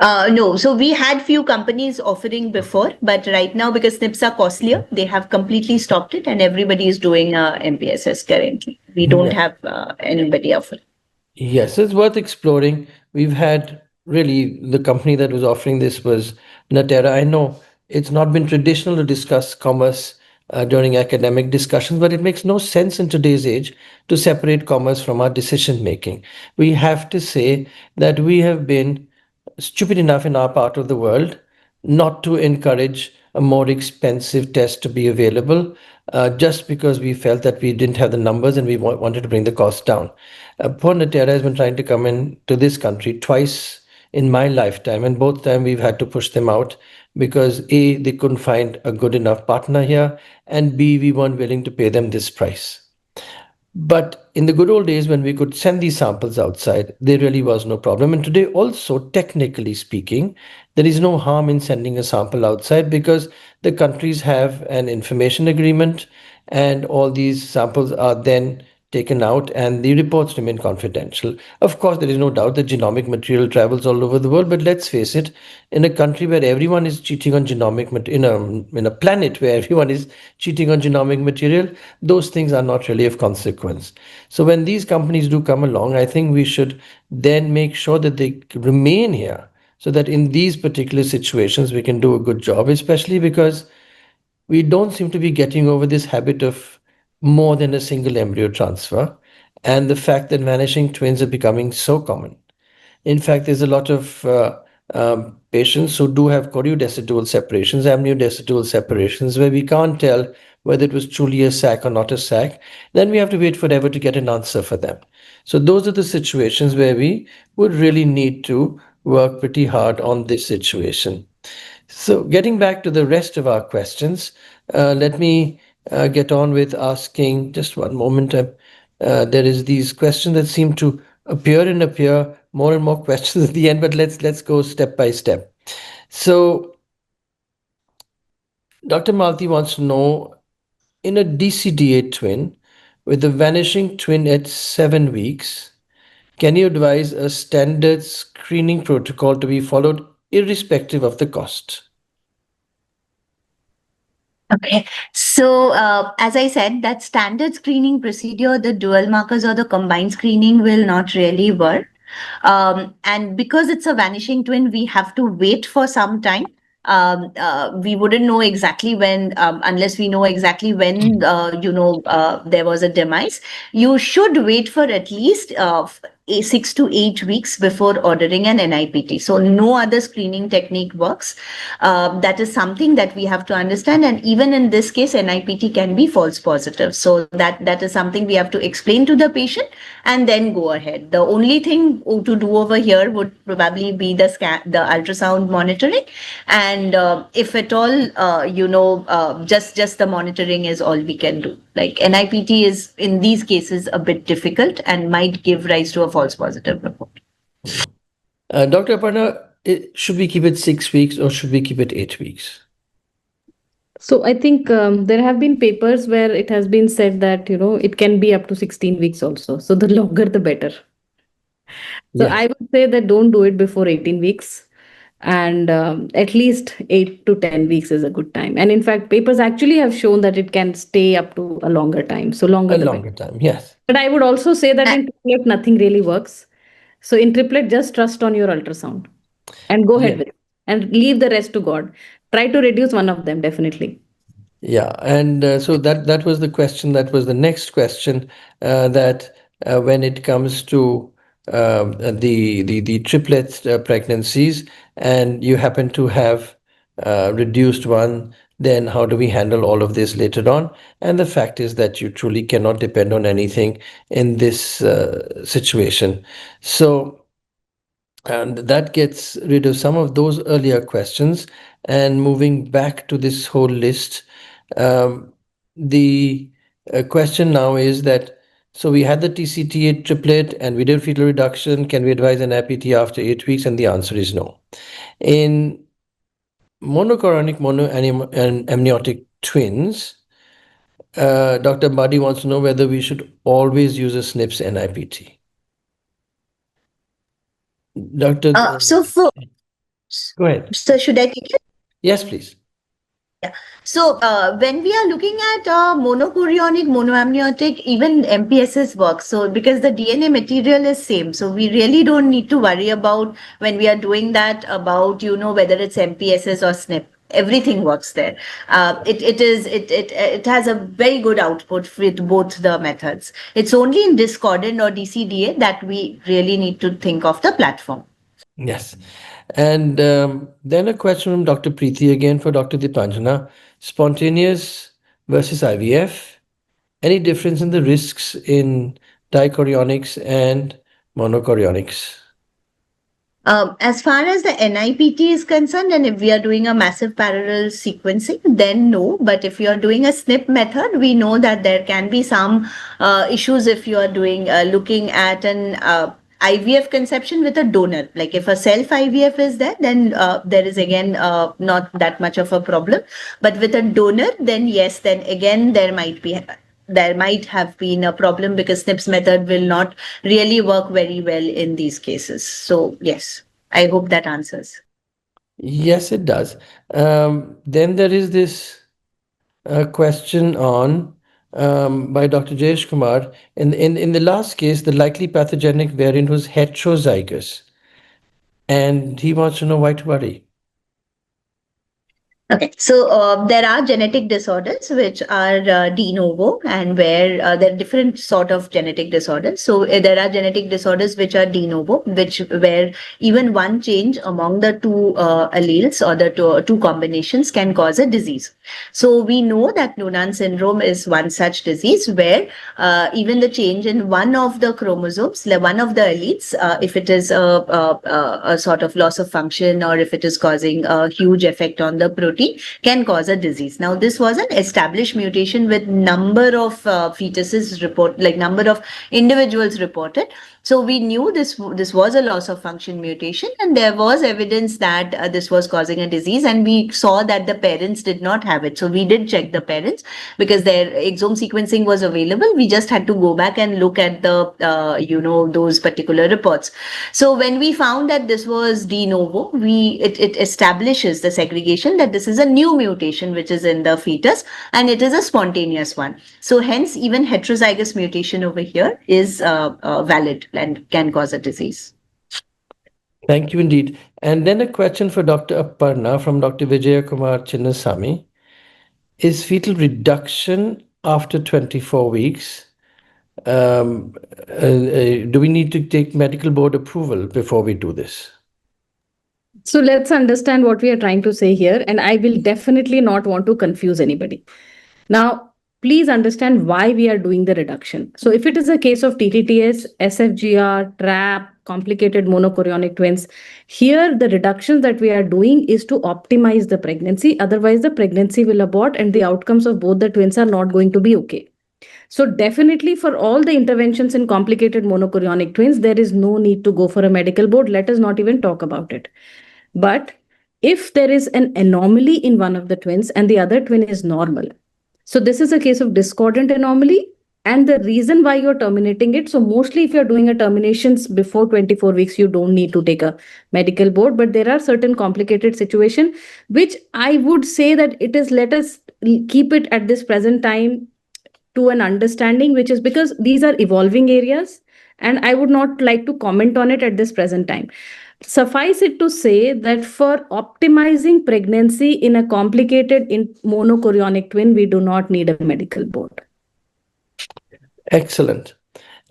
No, so we had few companies offering before, but right now because SNPs are costlier, they have completely stopped it, and everybody is doing MPSS currently. We don't have anybody offering. Yes, it's worth exploring. We've had really the company that was offering this was Natera. I know it's not been traditional to discuss commerce during academic discussions, but it makes no sense in today's age to separate commerce from our decision making. We have to say that we have been stupid enough in our part of the world not to encourage a more expensive test to be available just because we felt that we didn't have the numbers and we wanted to bring the cost down. Poor Natera has been trying to come into this country twice in my lifetime, and both times we've had to push them out because A, they couldn't find a good enough partner here, and B, we weren't willing to pay them this price. But in the good old days, when we could send these samples outside, there really was no problem. And today, also, technically speaking, there is no harm in sending a sample outside because the countries have an information agreement, and all these samples are then taken out and the reports remain confidential. Of course, there is no doubt that genomic material travels all over the world, but let's face it, in a country where everyone is cheating on genomic material, in a planet where everyone is cheating on genomic material, those things are not really of consequence. So when these companies do come along, I think we should then make sure that they remain here so that in these particular situations we can do a good job, especially because we don't seem to be getting over this habit of more than a single embryo transfer and the fact that vanishing twins are becoming so common. In fact, there's a lot of patients who do have choriodecidual separations, amniodecidual separations, where we can't tell whether it was truly a sac or not a sac. Then we have to wait forever to get an answer for them. So those are the situations where we would really need to work pretty hard on this situation. So getting back to the rest of our questions, let me get on with asking, just one moment. There is these questions that seem to appear more and more questions at the end, but let's go step by step. So Dr. Malti wants to know, in a DCDA twin with a vanishing twin at 7 weeks, can you advise a standard screening protocol to be followed irrespective of the cost? Okay, so as I said, that standard screening procedure, the dual markers or the combined screening will not really work. And because it's a vanishing twin, we have to wait for some time we wouldn't know exactly when, unless we know exactly when, there was a demise. You should wait for at least 6 to 8 weeks before ordering an NIPT. So no other screening technique works. That is something that we have to understand. And even in this case, NIPT can be false positive. So that is something we have to explain to the patient and then go ahead. The only thing to do over here would probably be the ultrasound monitoring. And if at all, just the monitoring is all we can do. Like NIPT is in these cases a bit difficult and might give rise to a false positive report. Dr. Aparna, should we keep it 6 weeks or should we keep it 8 weeks? So I think there have been papers where it has been said that, it can be up to 16 weeks also. So the longer, the better. So Yeah. I would say that don't do it before 18 weeks. And at least 8 to 10 weeks is a good time. And in fact, papers actually have shown that it can stay up to a longer time. So longer, the better. Time, yes. But I would also say that in triplet, nothing really works. So in triplet, just trust on your ultrasound and go ahead with it and leave the rest to God. Try to reduce one of them, definitely. Yeah, and so that was the question. That was the next question. That when it comes to the triplet pregnancies, and you happen to have reduced one, then how do we handle all of this later on? And the fact is that you truly cannot depend on anything in this situation. So. And that gets rid of some of those earlier questions. And moving back to this whole list, the question now is that, so we had the TCT triplet and we did fetal reduction. Can we advise an IPT after 8 weeks? And the answer is no. In monochorionic and amniotic twins, Dr. Badi wants to know whether we should always use a SNPs NIPT. Dr. Go ahead. So should I take it? Yes, please. Yeah. So when we are looking at monochorionic, monoamniotic, even MPSS works. So because the DNA material is same, so we really don't need to worry about when we are doing that about whether it's MPSS or SNP. Everything works there. It has a very good output with both the methods. It's only in discordant or DCDA that we really need to think of the platform. Yes. And then a question from Dr. Preeti again for Dr. Dipanjana. Spontaneous versus IVF. Any difference in the risks in dichorionics and monochorionics? As far as the NIPT is concerned, and if we are doing a massive parallel sequencing, then no. But if you are doing a SNP method, we know that there can be some issues if you are doing looking at an IVF conception with a donor. Like if a self IVF is there, then there is again not that much of a problem. But with a donor, then yes, then again there might have been a problem because SNPs method will not really work very well in these cases. So yes, I hope that answers. Yes, it does. Then there is this question on by Dr. Jayesh Kumar. In the last case, the likely pathogenic variant was heterozygous, and he wants to know why to worry. Okay, so there are genetic disorders which are de novo, and where there are different sort of genetic disorders. So there are genetic disorders which are de novo, where even one change among the two alleles or the two combinations can cause a disease. So we know that Noonan syndrome is one such disease where even the change in one of the chromosomes, one of the alleles, if it is a sort of loss of function or if it is causing a huge effect on the protein, can cause a disease. Now, this was an established mutation with number of number of individuals reported. So we knew this was a loss of function mutation, and there was evidence that this was causing a disease, and we saw that the parents did not have it. So we did check the parents because their exome sequencing was available. We just had to go back and look at the those particular reports. So when we found that this was de novo, it establishes the segregation that this is a new mutation which is in the fetus, and it is a spontaneous one. So hence, even heterozygous mutation over here is valid and can cause a disease. Thank you indeed. And then a question for Dr. Aparna from Dr. Vijaya Kumar Chinnasamy. Is fetal reduction after 24 weeks? Do we need to take medical board approval before we do this? So let's understand what we are trying to say here, and I will definitely not want to confuse anybody. Now, please understand why we are doing the reduction. So if it is a case of TTTS, SFGR, TRAP, complicated monochorionic twins, here the reductions that we are doing is to optimize the pregnancy. Otherwise, the pregnancy will abort and the outcomes of both the twins are not going to be okay. So definitely for all the interventions in complicated monochorionic twins, there is no need to go for a medical board. Let us not even talk about it. But if there is an anomaly in one of the twins and the other twin is normal, so this is a case of discordant anomaly and the reason why you're terminating it. So mostly if you're doing a terminations before 24 weeks, you don't need to take a medical board, but there are certain complicated situation, which I would say that it is, let us keep it at this present time to an understanding, which is because these are evolving areas and I would not like to comment on it at this present time. Suffice it to say that for optimizing pregnancy in a complicated in monochorionic twin, we do not need a medical board. Excellent.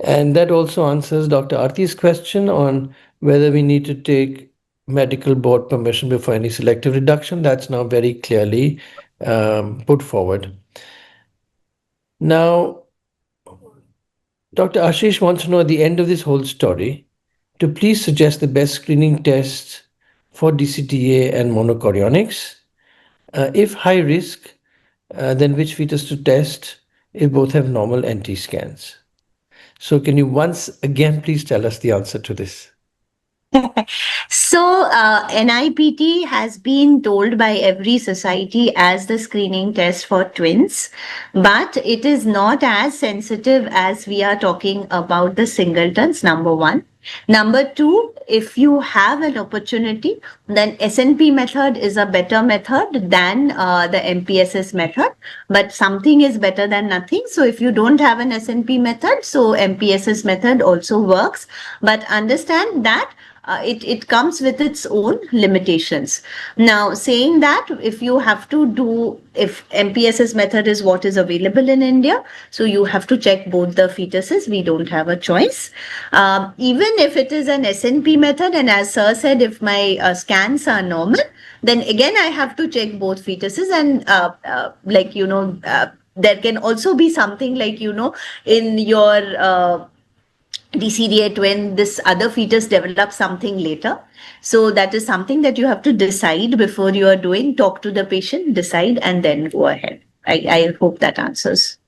And that also answers Dr. Arti's question on whether we need to take medical board permission before any selective reduction. That's now very clearly put forward. Now, Dr. Ashish wants to know at the end of this whole story to please suggest the best screening tests for DCTA and monochorionics. If high risk, then which fetus to test if both have normal NT scans. So can you once again please tell us the answer to this? So, NIPT has been told by every society as the screening test for twins, but it is not as sensitive as we are talking about the singletons, number one. Number two, if you have an opportunity, then SNP method is a better method than the MPSS method, but something is better than nothing. So if you don't have an SNP method, so MPSS method also works, but understand that it comes with its own limitations. Now, saying that, if you have to do, if MPSS method is what is available in India, so you have to check both the fetuses. We don't have a choice. Even if it is an SNP method, and as Sir said, if my scans are normal, then again I have to check both fetuses, and there can also be something like, in your DCDA when this other fetus develops something later. So that is something that you have to decide before you are doing. Talk to the patient, decide, and then go ahead. I hope that answers.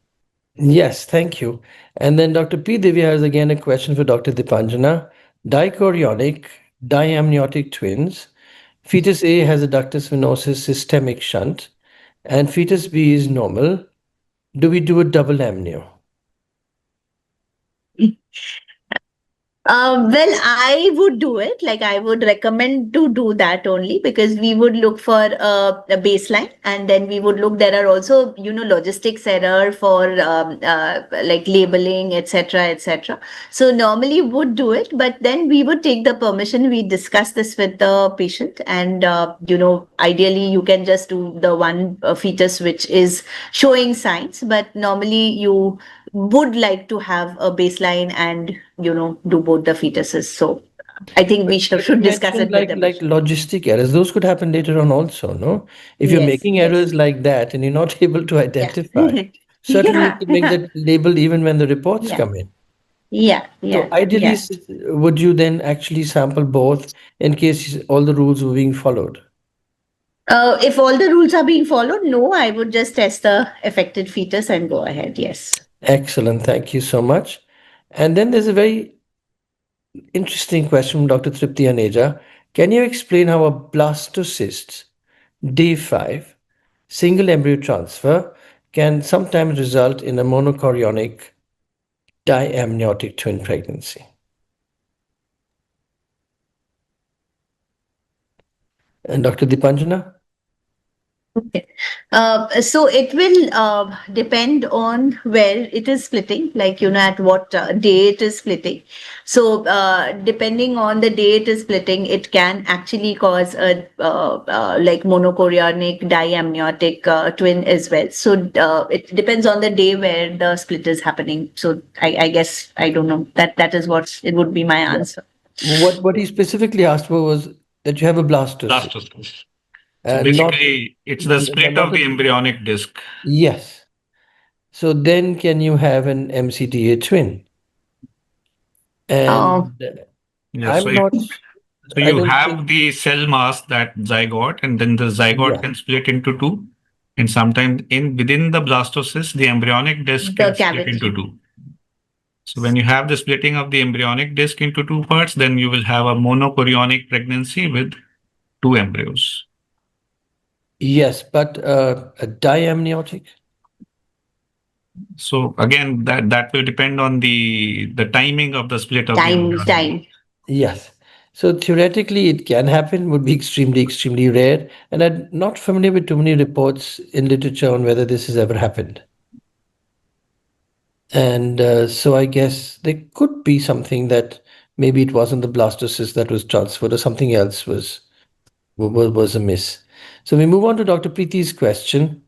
Yes, thank you. And then Dr. P. Divya has again a question for Dr. Dipanjana. Dichorionic, diamniotic twins. Fetus A has a ductus venosus systemic shunt, and fetus B is normal. Do we do a double amnio? Well, I would do it. Like, I would recommend to do that only, because we would look for a baseline, and then we would look. There are also, logistics error for like labeling, etc., etc. So normally would do it, but then we would take the permission. We discuss this with the patient, and ideally you can just do the one fetus which is showing signs, but normally you would like to have a baseline and do both the fetuses. So I think we should discuss it with them. Like logistic errors, those could happen later on also, no? If you're making errors like that and you're not able to identify, certainly you could make that label even when the reports come in. So ideally, would you then actually sample both in case all the rules were being followed? If all the rules are being followed, no, I would just test the affected fetus and go ahead. Yes. Excellent. Thank you so much. And then there's a very interesting question from Dr. Tripti Aneja. Can you explain how a blastocyst D5 single embryo transfer can sometimes result in a monochorionic diamniotic twin pregnancy? And Dr. Dipanjana? Okay. So it will depend on where it is splitting, like, at what day it is splitting. So depending on the day it is splitting, it can actually cause a like monochorionic diamniotic twin as well. So it depends on the day where the split is happening. So I guess, I don't know, that is what it would be my answer. What he specifically asked for was that you have a blastocyst, Blastocyst. So and not basically, it's the split not of the a, embryonic disc. yes. So then, can you have an MCDA twin? Oh, And Yeah. I'm not. So I you don't have think. the cell mass, that zygote, and then the zygote Yeah. can split into two. And sometimes within the blastocyst, the embryonic disc the can split cavity. into two. So when you have the splitting of the embryonic disc into two parts, then you will have a monochorionic pregnancy with two embryos. Yes, but a diamniotic. So again, that will depend on the timing of the split of the embryonic. Time. Yes. So theoretically, it can happen, would be extremely, extremely rare. And I'm not familiar with too many reports in literature on whether this has ever happened. And so I guess there could be something that maybe it wasn't the blastocyst that was transferred or something else was amiss. So we move on to Dr. Preeti's question.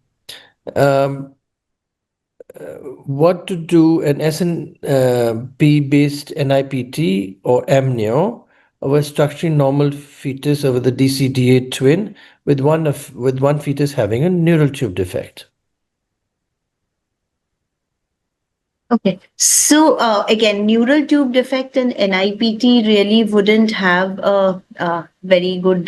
What to do an SNP based NIPT or amnio of a structurally normal fetus over the DCDA twin with one fetus having a neural tube defect? Okay. So again, neural tube defect and NIPT really wouldn't have a very good,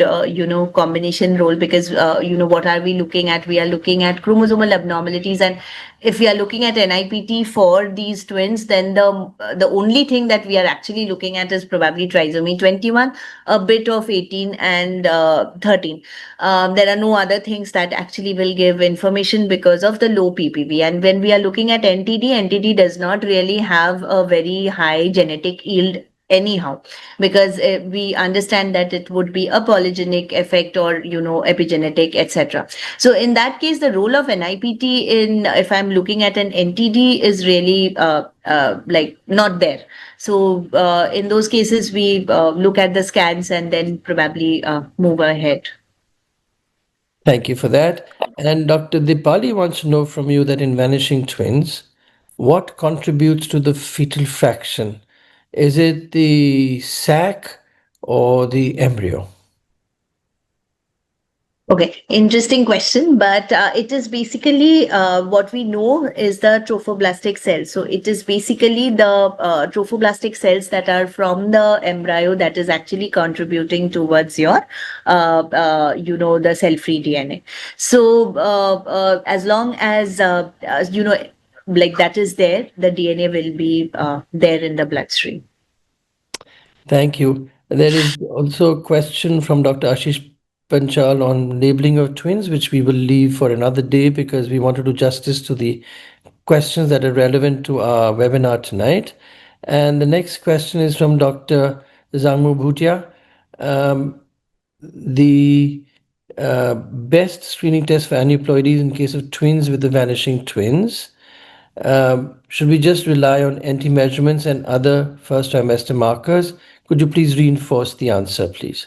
combination role, because, what are we looking at? We are looking at chromosomal abnormalities. And if we are looking at NIPT for these twins, then the only thing that we are actually looking at is probably trisomy 21, a bit of 18 and 13. There are no other things that actually will give information because of the low PPV. And when we are looking at NTD does not really have a very high genetic yield anyhow, because we understand that it would be a polygenic effect or epigenetic, etc. So in that case, the role of NIPT in, if I'm looking at an NTD, is really like not there. So in those cases, we look at the scans and then probably move ahead. Thank you for that. And Dr. Dipali wants to know from you that in vanishing twins, what contributes to the fetal fraction? Is it the sac or the embryo? Okay, interesting question, but it is basically what we know is the trophoblastic cells. So it is basically the trophoblastic cells that are from the embryo that is actually contributing towards your, the cell-free DNA. So as long as, like that is there, the DNA will be there in the bloodstream. Thank you. There is also a question from Dr. Ashish Panchal on labeling of twins, which we will leave for another day because we want to do justice to the questions that are relevant to our webinar tonight. And the next question is from Dr. Zangmu Bhutia. The best screening test for aneuploidies in case of twins with the vanishing twins. Should we just rely on NT measurements and other first trimester markers? Could you please reinforce the answer, please?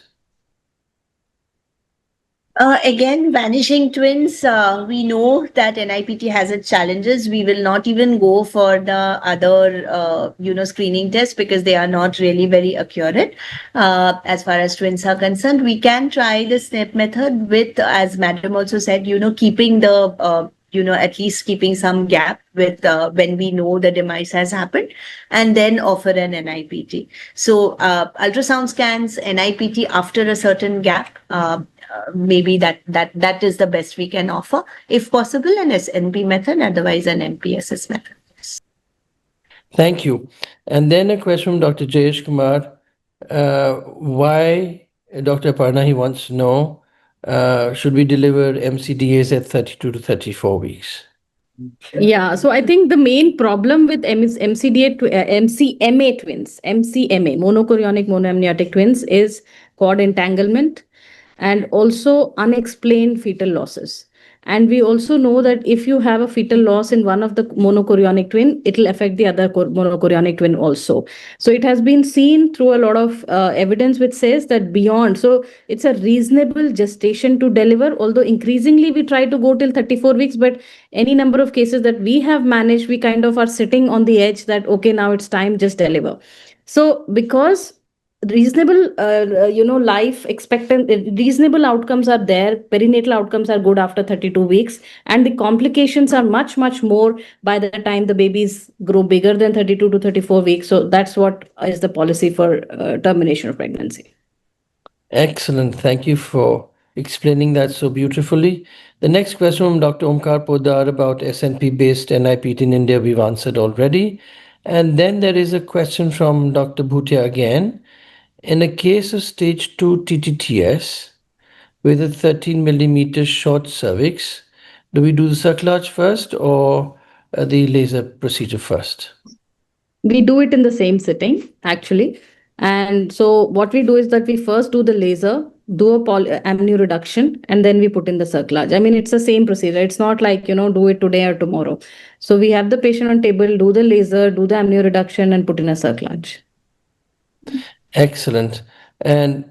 Again, vanishing twins, we know that NIPT has its challenges. We will not even go for the other, screening tests because they are not really very accurate. As far as twins are concerned, we can try the SNP method with, as Madam also said, keeping the at least keeping some gap with when we know the demise has happened, and then offer an NIPT. So ultrasound scans, NIPT after a certain gap, maybe that is the best we can offer. If possible, an SNP method, otherwise an MPSS method. Thank you. And then a question from Dr. Jayesh Kumar. Why, Dr. Aparna, he wants to know, should we deliver MCDAs at 32 to 34 weeks? Yeah, so I think the main problem with MCMA twins, MCMA, monochorionic monoamniotic twins, is cord entanglement and also unexplained fetal losses. And we also know that if you have a fetal loss in one of the monochorionic twin, it will affect the other monochorionic twin also. So it has been seen through a lot of evidence which says that beyond, so it's a reasonable gestation to deliver, although increasingly we try to go till 34 weeks, but any number of cases that we have managed, we kind of are sitting on the edge that, okay, now it's time, just deliver. So because reasonable life expectant reasonable outcomes are there, perinatal outcomes are good after 32 weeks, and the complications are much more by the time the babies grow bigger than 32 to 34 weeks. So that's what is the policy for termination of pregnancy. Excellent. Thank you for explaining that so beautifully. The next question from Dr. Omkar Podar about SNP based NIPT in India, we've answered already. And then there is a question from Dr. Bhutia again. In a case of stage 2 TTTS with a 13 millimeter short cervix, do we do the cerclage first or the laser procedure first? We do it in the same sitting, actually. And so what we do is that we first do the laser, do a amnio reduction, and then we put in the cerclage. I mean, it's the same procedure. It's not like, do it today or tomorrow. So we have the patient on table, do the laser, do the amnio reduction, and put in a cerclage. Excellent. And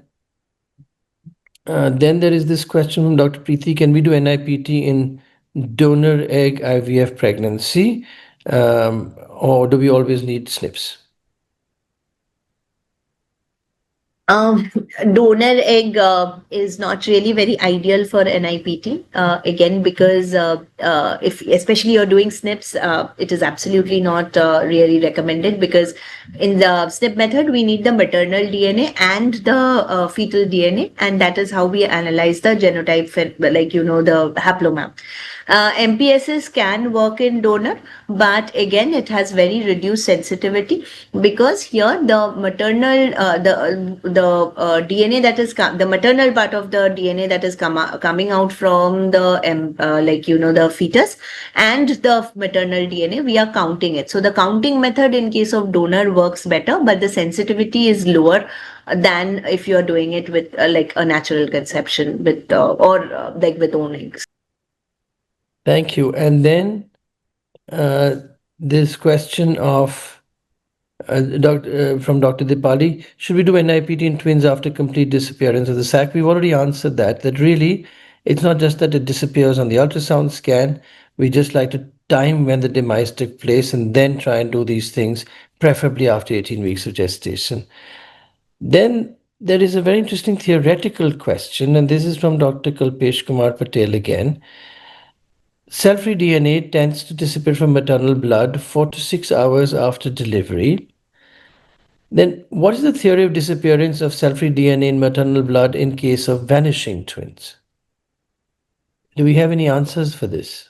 then there is this question from Dr. Preeti. Can we do NIPT in donor egg IVF pregnancy, or do we always need SNPs? Donor egg is not really very ideal for NIPT. Again, because if especially you're doing SNPs, it is absolutely not really recommended, because in the SNP method we need the maternal DNA and the fetal DNA, and that is how we analyze the genotype, like the haplomap. MPSs can work in donor, but again it has very reduced sensitivity, because here the maternal DNA that is the maternal part of the DNA that is coming out from the the fetus, and the maternal DNA, we are counting it. So the counting method in case of donor works better, but the sensitivity is lower than if you are doing it with like a natural conception with like with own eggs. Thank you. And then this question of from Dr. Dipali, should we do NIPT in twins after complete disappearance of the sac? We've already answered that really it's not just that it disappears on the ultrasound scan. We just like to time when the demise took place and then try and do these things, preferably after 18 weeks of gestation. Then there is a very interesting theoretical question, and this is from Dr. Kalpesh Kumar Patel again. Cell-free DNA tends to disappear from maternal blood 4 to 6 hours after delivery. Then what is the theory of disappearance of cell-free DNA in maternal blood in case of vanishing twins? Do we have any answers for this?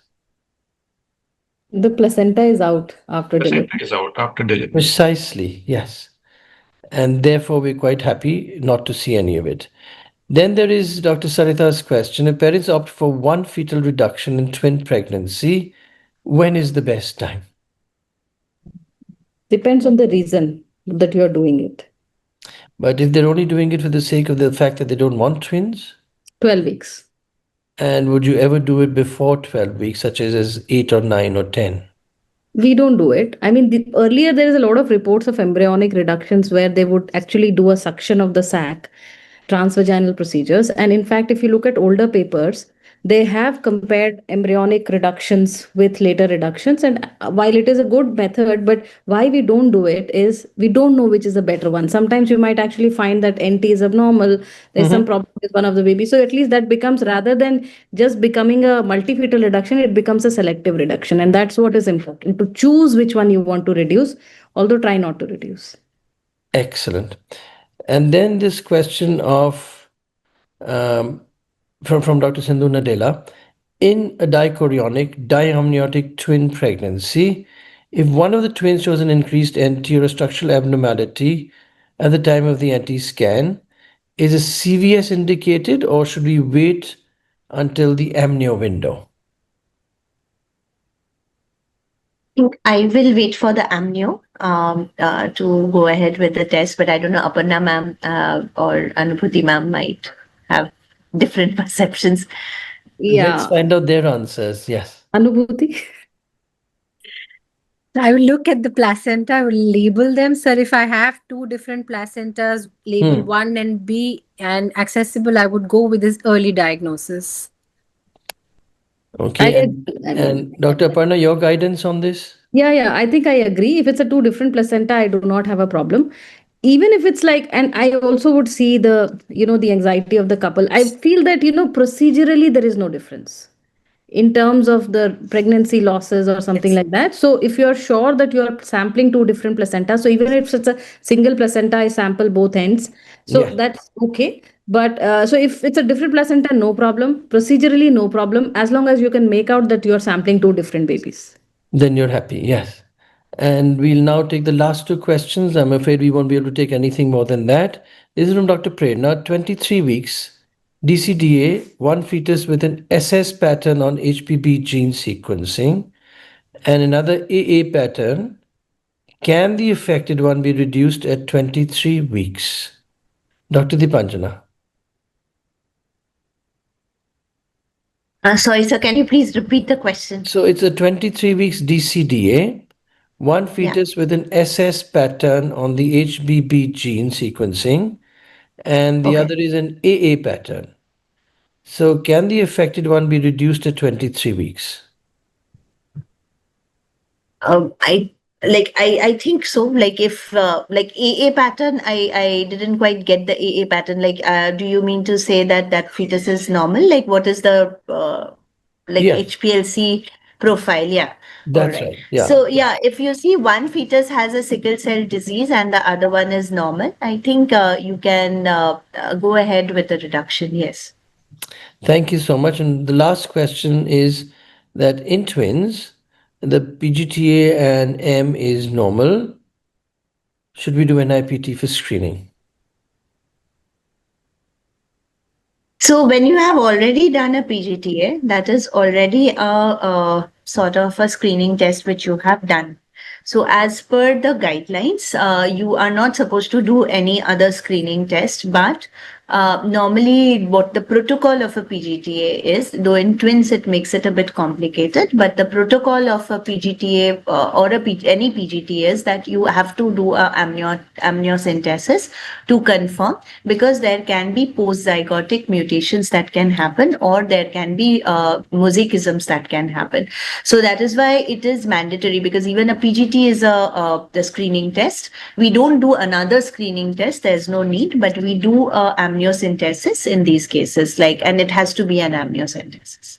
The placenta is out after delivery. Precisely, yes. And therefore, we're quite happy not to see any of it. Then there is Dr. Sarita's question. If parents opt for one fetal reduction in twin pregnancy, when is the best time? Depends on the reason that you're doing it. But if they're only doing it for the sake of the fact that they don't want twins? 12 weeks. And would you ever do it before 12 weeks, such as 8 or 9 or 10? We don't do it. I mean, earlier there is a lot of reports of embryonic reductions where they would actually do a suction of the sac, transvaginal procedures. And in fact, if you look at older papers, they have compared embryonic reductions with later reductions. And while it is a good method, but why we don't do it is we don't know which is a better one. Sometimes you might actually find that NT is abnormal. There's some problem with one of the babies. So at least that becomes, rather than just becoming a multifetal reduction, it becomes a selective reduction. And that's what is important, to choose which one you want to reduce, although try not to reduce. Excellent. And then this question of from Dr. Sindhu Nadella, in a dichorionic, diamniotic twin pregnancy, if one of the twins shows an increased NT or a structural abnormality at the time of the NT scan, is a CVS indicated, or should we wait until the amnio window? I will wait for the amnio to go ahead with the test, but I don't know, Aparna ma'am or Anubhuti ma'am might have different perceptions. Let's Yeah, find out their answers. Yes. Anubhuti. I will look at the placenta, I will label them. Sir, if I have two different placentas, label Hmm. 1 and B and accessible, I would go with this early diagnosis. I Okay. agree. I mean, And Dr. Aparna, your guidance on this? yeah, I think I agree. If it's a two different placenta, I do not have a problem. Even if it's like, and I also would see the anxiety of the couple. I feel that, procedurally, there is no difference in terms of the pregnancy losses or something Yes. like that. So if you're sure that you're sampling two different placentas, so even if it's a single placenta, I sample both ends. So Yes. that's okay. But so if it's a different placenta, no problem. Procedurally, no problem. As long as you can make out that you're sampling two different babies. Then you're happy. Yes. And we'll now take the last two questions. I'm afraid we won't be able to take anything more than that. This is from Dr. Prerna, 23 weeks, DCDA, one fetus with an SS pattern on HPB gene sequencing, and another AA pattern. Can the affected one be reduced at 23 weeks? Dr. Dipanjana. Sorry, sir, can you please repeat the question? So it's a 23 weeks DCDA, one Yeah. fetus with an SS pattern on the HBB gene sequencing, and the Okay. other is an AA pattern. So can the affected one be reduced at 23 weeks? I I think so. Like if like AA pattern, I didn't quite get the AA pattern. Like, do you mean to say that that fetus is normal? Like, what is the like Yes, HPLC profile? Yeah. All that's right. right. Yeah. So yeah, if you see one fetus has a sickle cell disease and the other one is normal, I think you can go ahead with the reduction. Yes. Thank you so much. And the last question is that in twins, the PGTA and M is normal. Should we do NIPT for screening? So when you have already done a PGTA, that is already a sort of a screening test which you have done. So as per the guidelines, you are not supposed to do any other screening test, but normally what the protocol of a PGTA is, though in twins it makes it a bit complicated, but the protocol of a PGTA or any PGTA is that you have to do a amniocentesis to confirm, because there can be post-zygotic mutations that can happen, or there can be mosaicisms that can happen. So that is why it is mandatory, because even a PGT is the screening test. We don't do another screening test. There's no need, but we do amniocentesis in these cases, and it has to be an amniocentesis.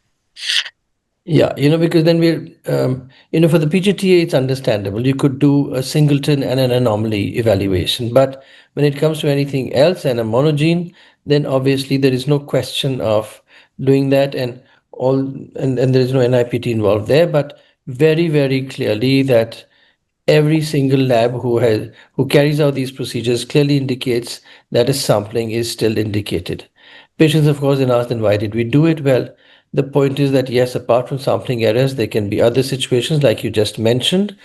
Yeah, because then for the PGTA, it's understandable. You could do a singleton and an anomaly evaluation. But when it comes to anything else and a monogene, then obviously there is no question of doing that, and there is no NIPT involved there. But very, very clearly that every single lab who carries out these procedures clearly indicates that a sampling is still indicated. Patients, of course, then ask, then why did we do it? Well, the point is that yes, apart from sampling errors, there can be other situations like you just mentioned,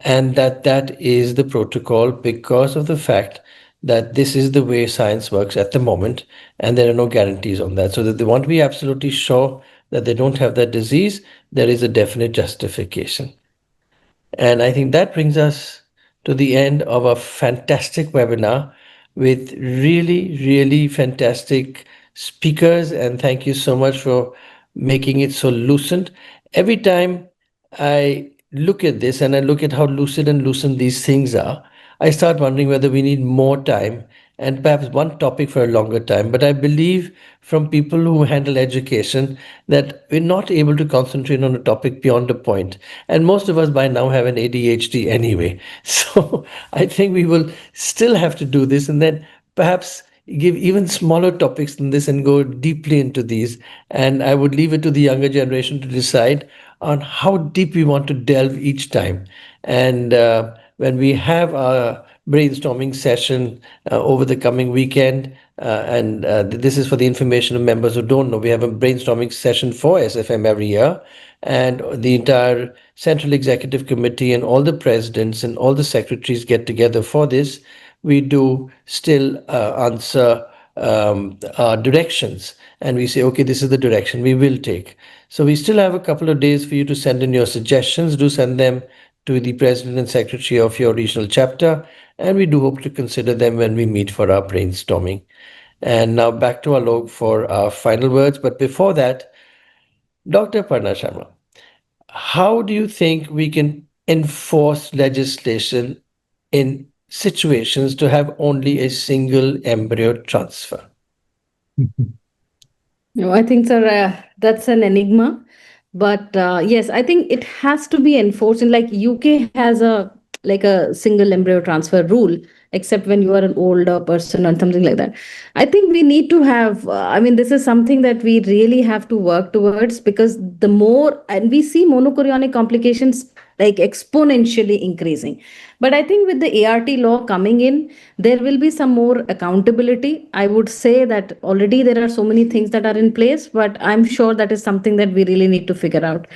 and that is the protocol because of the fact that this is the way science works at the moment, and there are no guarantees on that. So that they want to be absolutely sure that they don't have that disease, there is a definite justification. And I think that brings us to the end of a fantastic webinar with really, really fantastic speakers. And thank you so much for making it so lucid. Every time I look at this and I look at how lucid and lucent these things are, I start wondering whether we need more time and perhaps one topic for a longer time. But I believe from people who handle education that we're not able to concentrate on a topic beyond a point. And most of us by now have an ADHD anyway. So I think we will still have to do this and then perhaps give even smaller topics than this and go deeply into these. And I would leave it to the younger generation to decide on how deep we want to delve each time. And when we have our brainstorming session over the coming weekend, and this is for the information of members who don't know, we have a brainstorming session for SFM every year, and the entire Central Executive Committee and all the presidents and all the secretaries get together for this. We do still answer directions, and we say, okay, this is the direction we will take. So we still have a couple of days for you to send in your suggestions. Do send them to the president and secretary of your regional chapter, and we do hope to consider them when we meet for our brainstorming. And now back to Alok for our final words. But before that, Dr. Parna Sharma, how do you think we can enforce legislation in situations to have only a single embryo transfer? No, I think, sir, that's an enigma. But yes, I think it has to be enforced. And like UK has a single embryo transfer rule, except when you are an older person or something like that. I think we need to have. I mean, this is something that we really have to work towards, because the more, and we see monochorionic complications like exponentially increasing. But I think with the ART law coming in, there will be some more accountability. I would say that already there are so many things that are in place, but I'm sure that is something that we really need to figure out.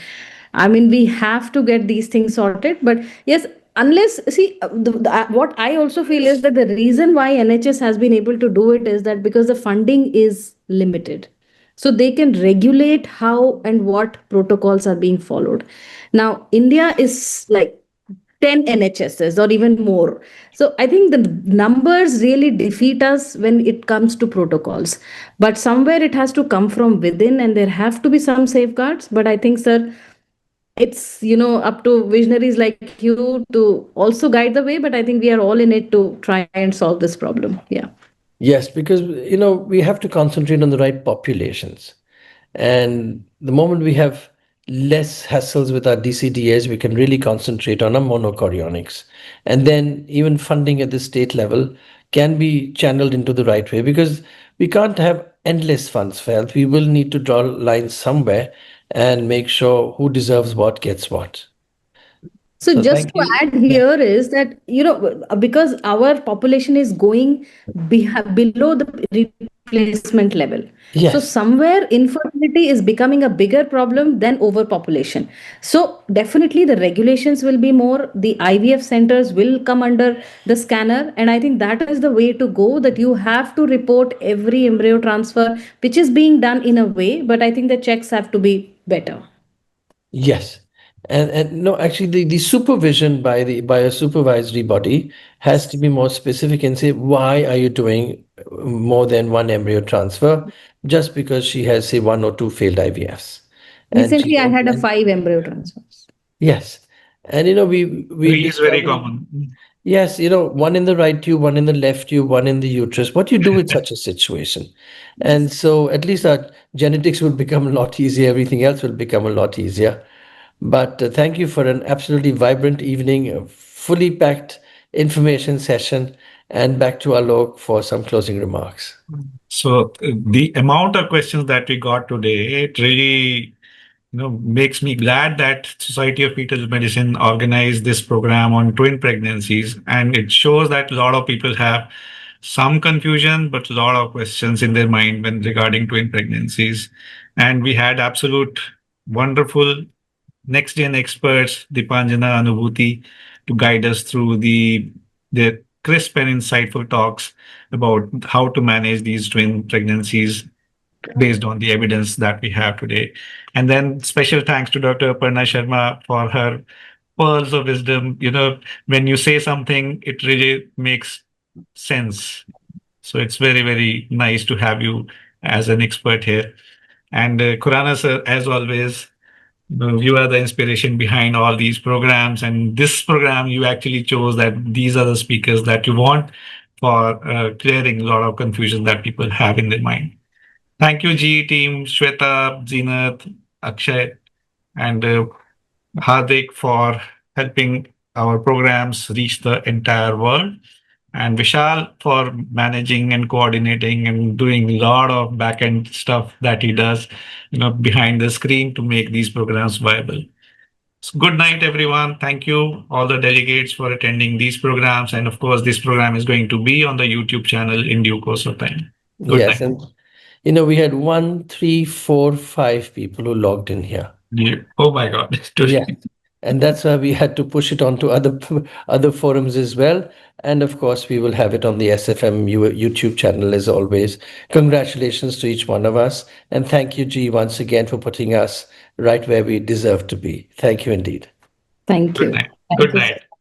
I mean, we have to get these things sorted. But yes, unless, see, what I also feel is that the reason why NHS has been able to do it is that because the funding is limited. So they can regulate how and what protocols are being followed. Now, India is like 10 NHSs or even more. So I think the numbers really defeat us when it comes to protocols. But somewhere it has to come from within, and there have to be some safeguards. But I think, sir, it's up to visionaries like you to also guide the way. But I think we are all in it to try and solve this problem. Yeah. Yes, because we have to concentrate on the right populations. And the moment we have less hassles with our DCDAs, we can really concentrate on our monochorionics. And then even funding at the state level can be channeled into the right way, because we can't have endless funds for health. We will need to draw lines somewhere and make sure who deserves what gets what. So So just thank to you. add Yeah. here is that, because our population is going below the replacement level. So Yes. somewhere infertility is becoming a bigger problem than overpopulation. So definitely the regulations will be more, the IVF centers will come under the scanner. And I think that is the way to go, that you have to report every embryo transfer, which is being done in a way, but I think the checks have to be better. Yes. And no, actually the supervision by a supervisory body has to be more specific and say, why are you doing more than one embryo transfer just because she has, say, one or two failed IVFs? And she Recently, I don't had a and 5 embryo transfers. yes. And we've Three been is very talking. common. Yes, one in the right tube, one in the left tube, one in the uterus. What do you do with such a situation? And so at least our genetics will become a lot easier. Everything else will become a lot easier. But thank you for an absolutely vibrant evening, a fully packed information session, and back to Alok for some closing remarks. So the amount of questions that we got today, it really makes me glad that Society of Fetal Medicine organized this program on twin pregnancies, and it shows that a lot of people have some confusion but a lot of questions in their mind when regarding twin pregnancies. And we had absolute wonderful next gen experts, Dipanjana, Anubhuti, to guide us through the crisp and insightful talks about how to manage these twin pregnancies based on the evidence that we have today. And then special thanks to Dr. Aparna Sharma for her pearls of wisdom. When you say something, it really makes sense. So it's very, very nice to have you as an expert here. And Khurana sir, as always, you are the inspiration behind all these programs. And this program, you actually chose that these are the speakers that you want for clearing a lot of confusion that people have in their mind. Thank you, G team, Shweta, Zenith, Akshay, and Hardik for helping our programs reach the entire world. And Vishal for managing and coordinating and doing a lot of backend stuff that he does, behind the screen to make these programs viable. So good night, everyone. Thank you, all the delegates, for attending these programs. And of course, this program is going to be on the YouTube channel in due course of time. Good Yes, night. and we had 1, 3, 4, 5 people who logged in here. Yeah. Oh my God. Yeah. And that's why we had to push it onto other forums as well. And of course, we will have it on the SFM YouTube channel as always. Congratulations to each one of us. And thank you, G, once again for putting us right where we deserve to be. Thank you indeed. Thank you. Good night. Good night.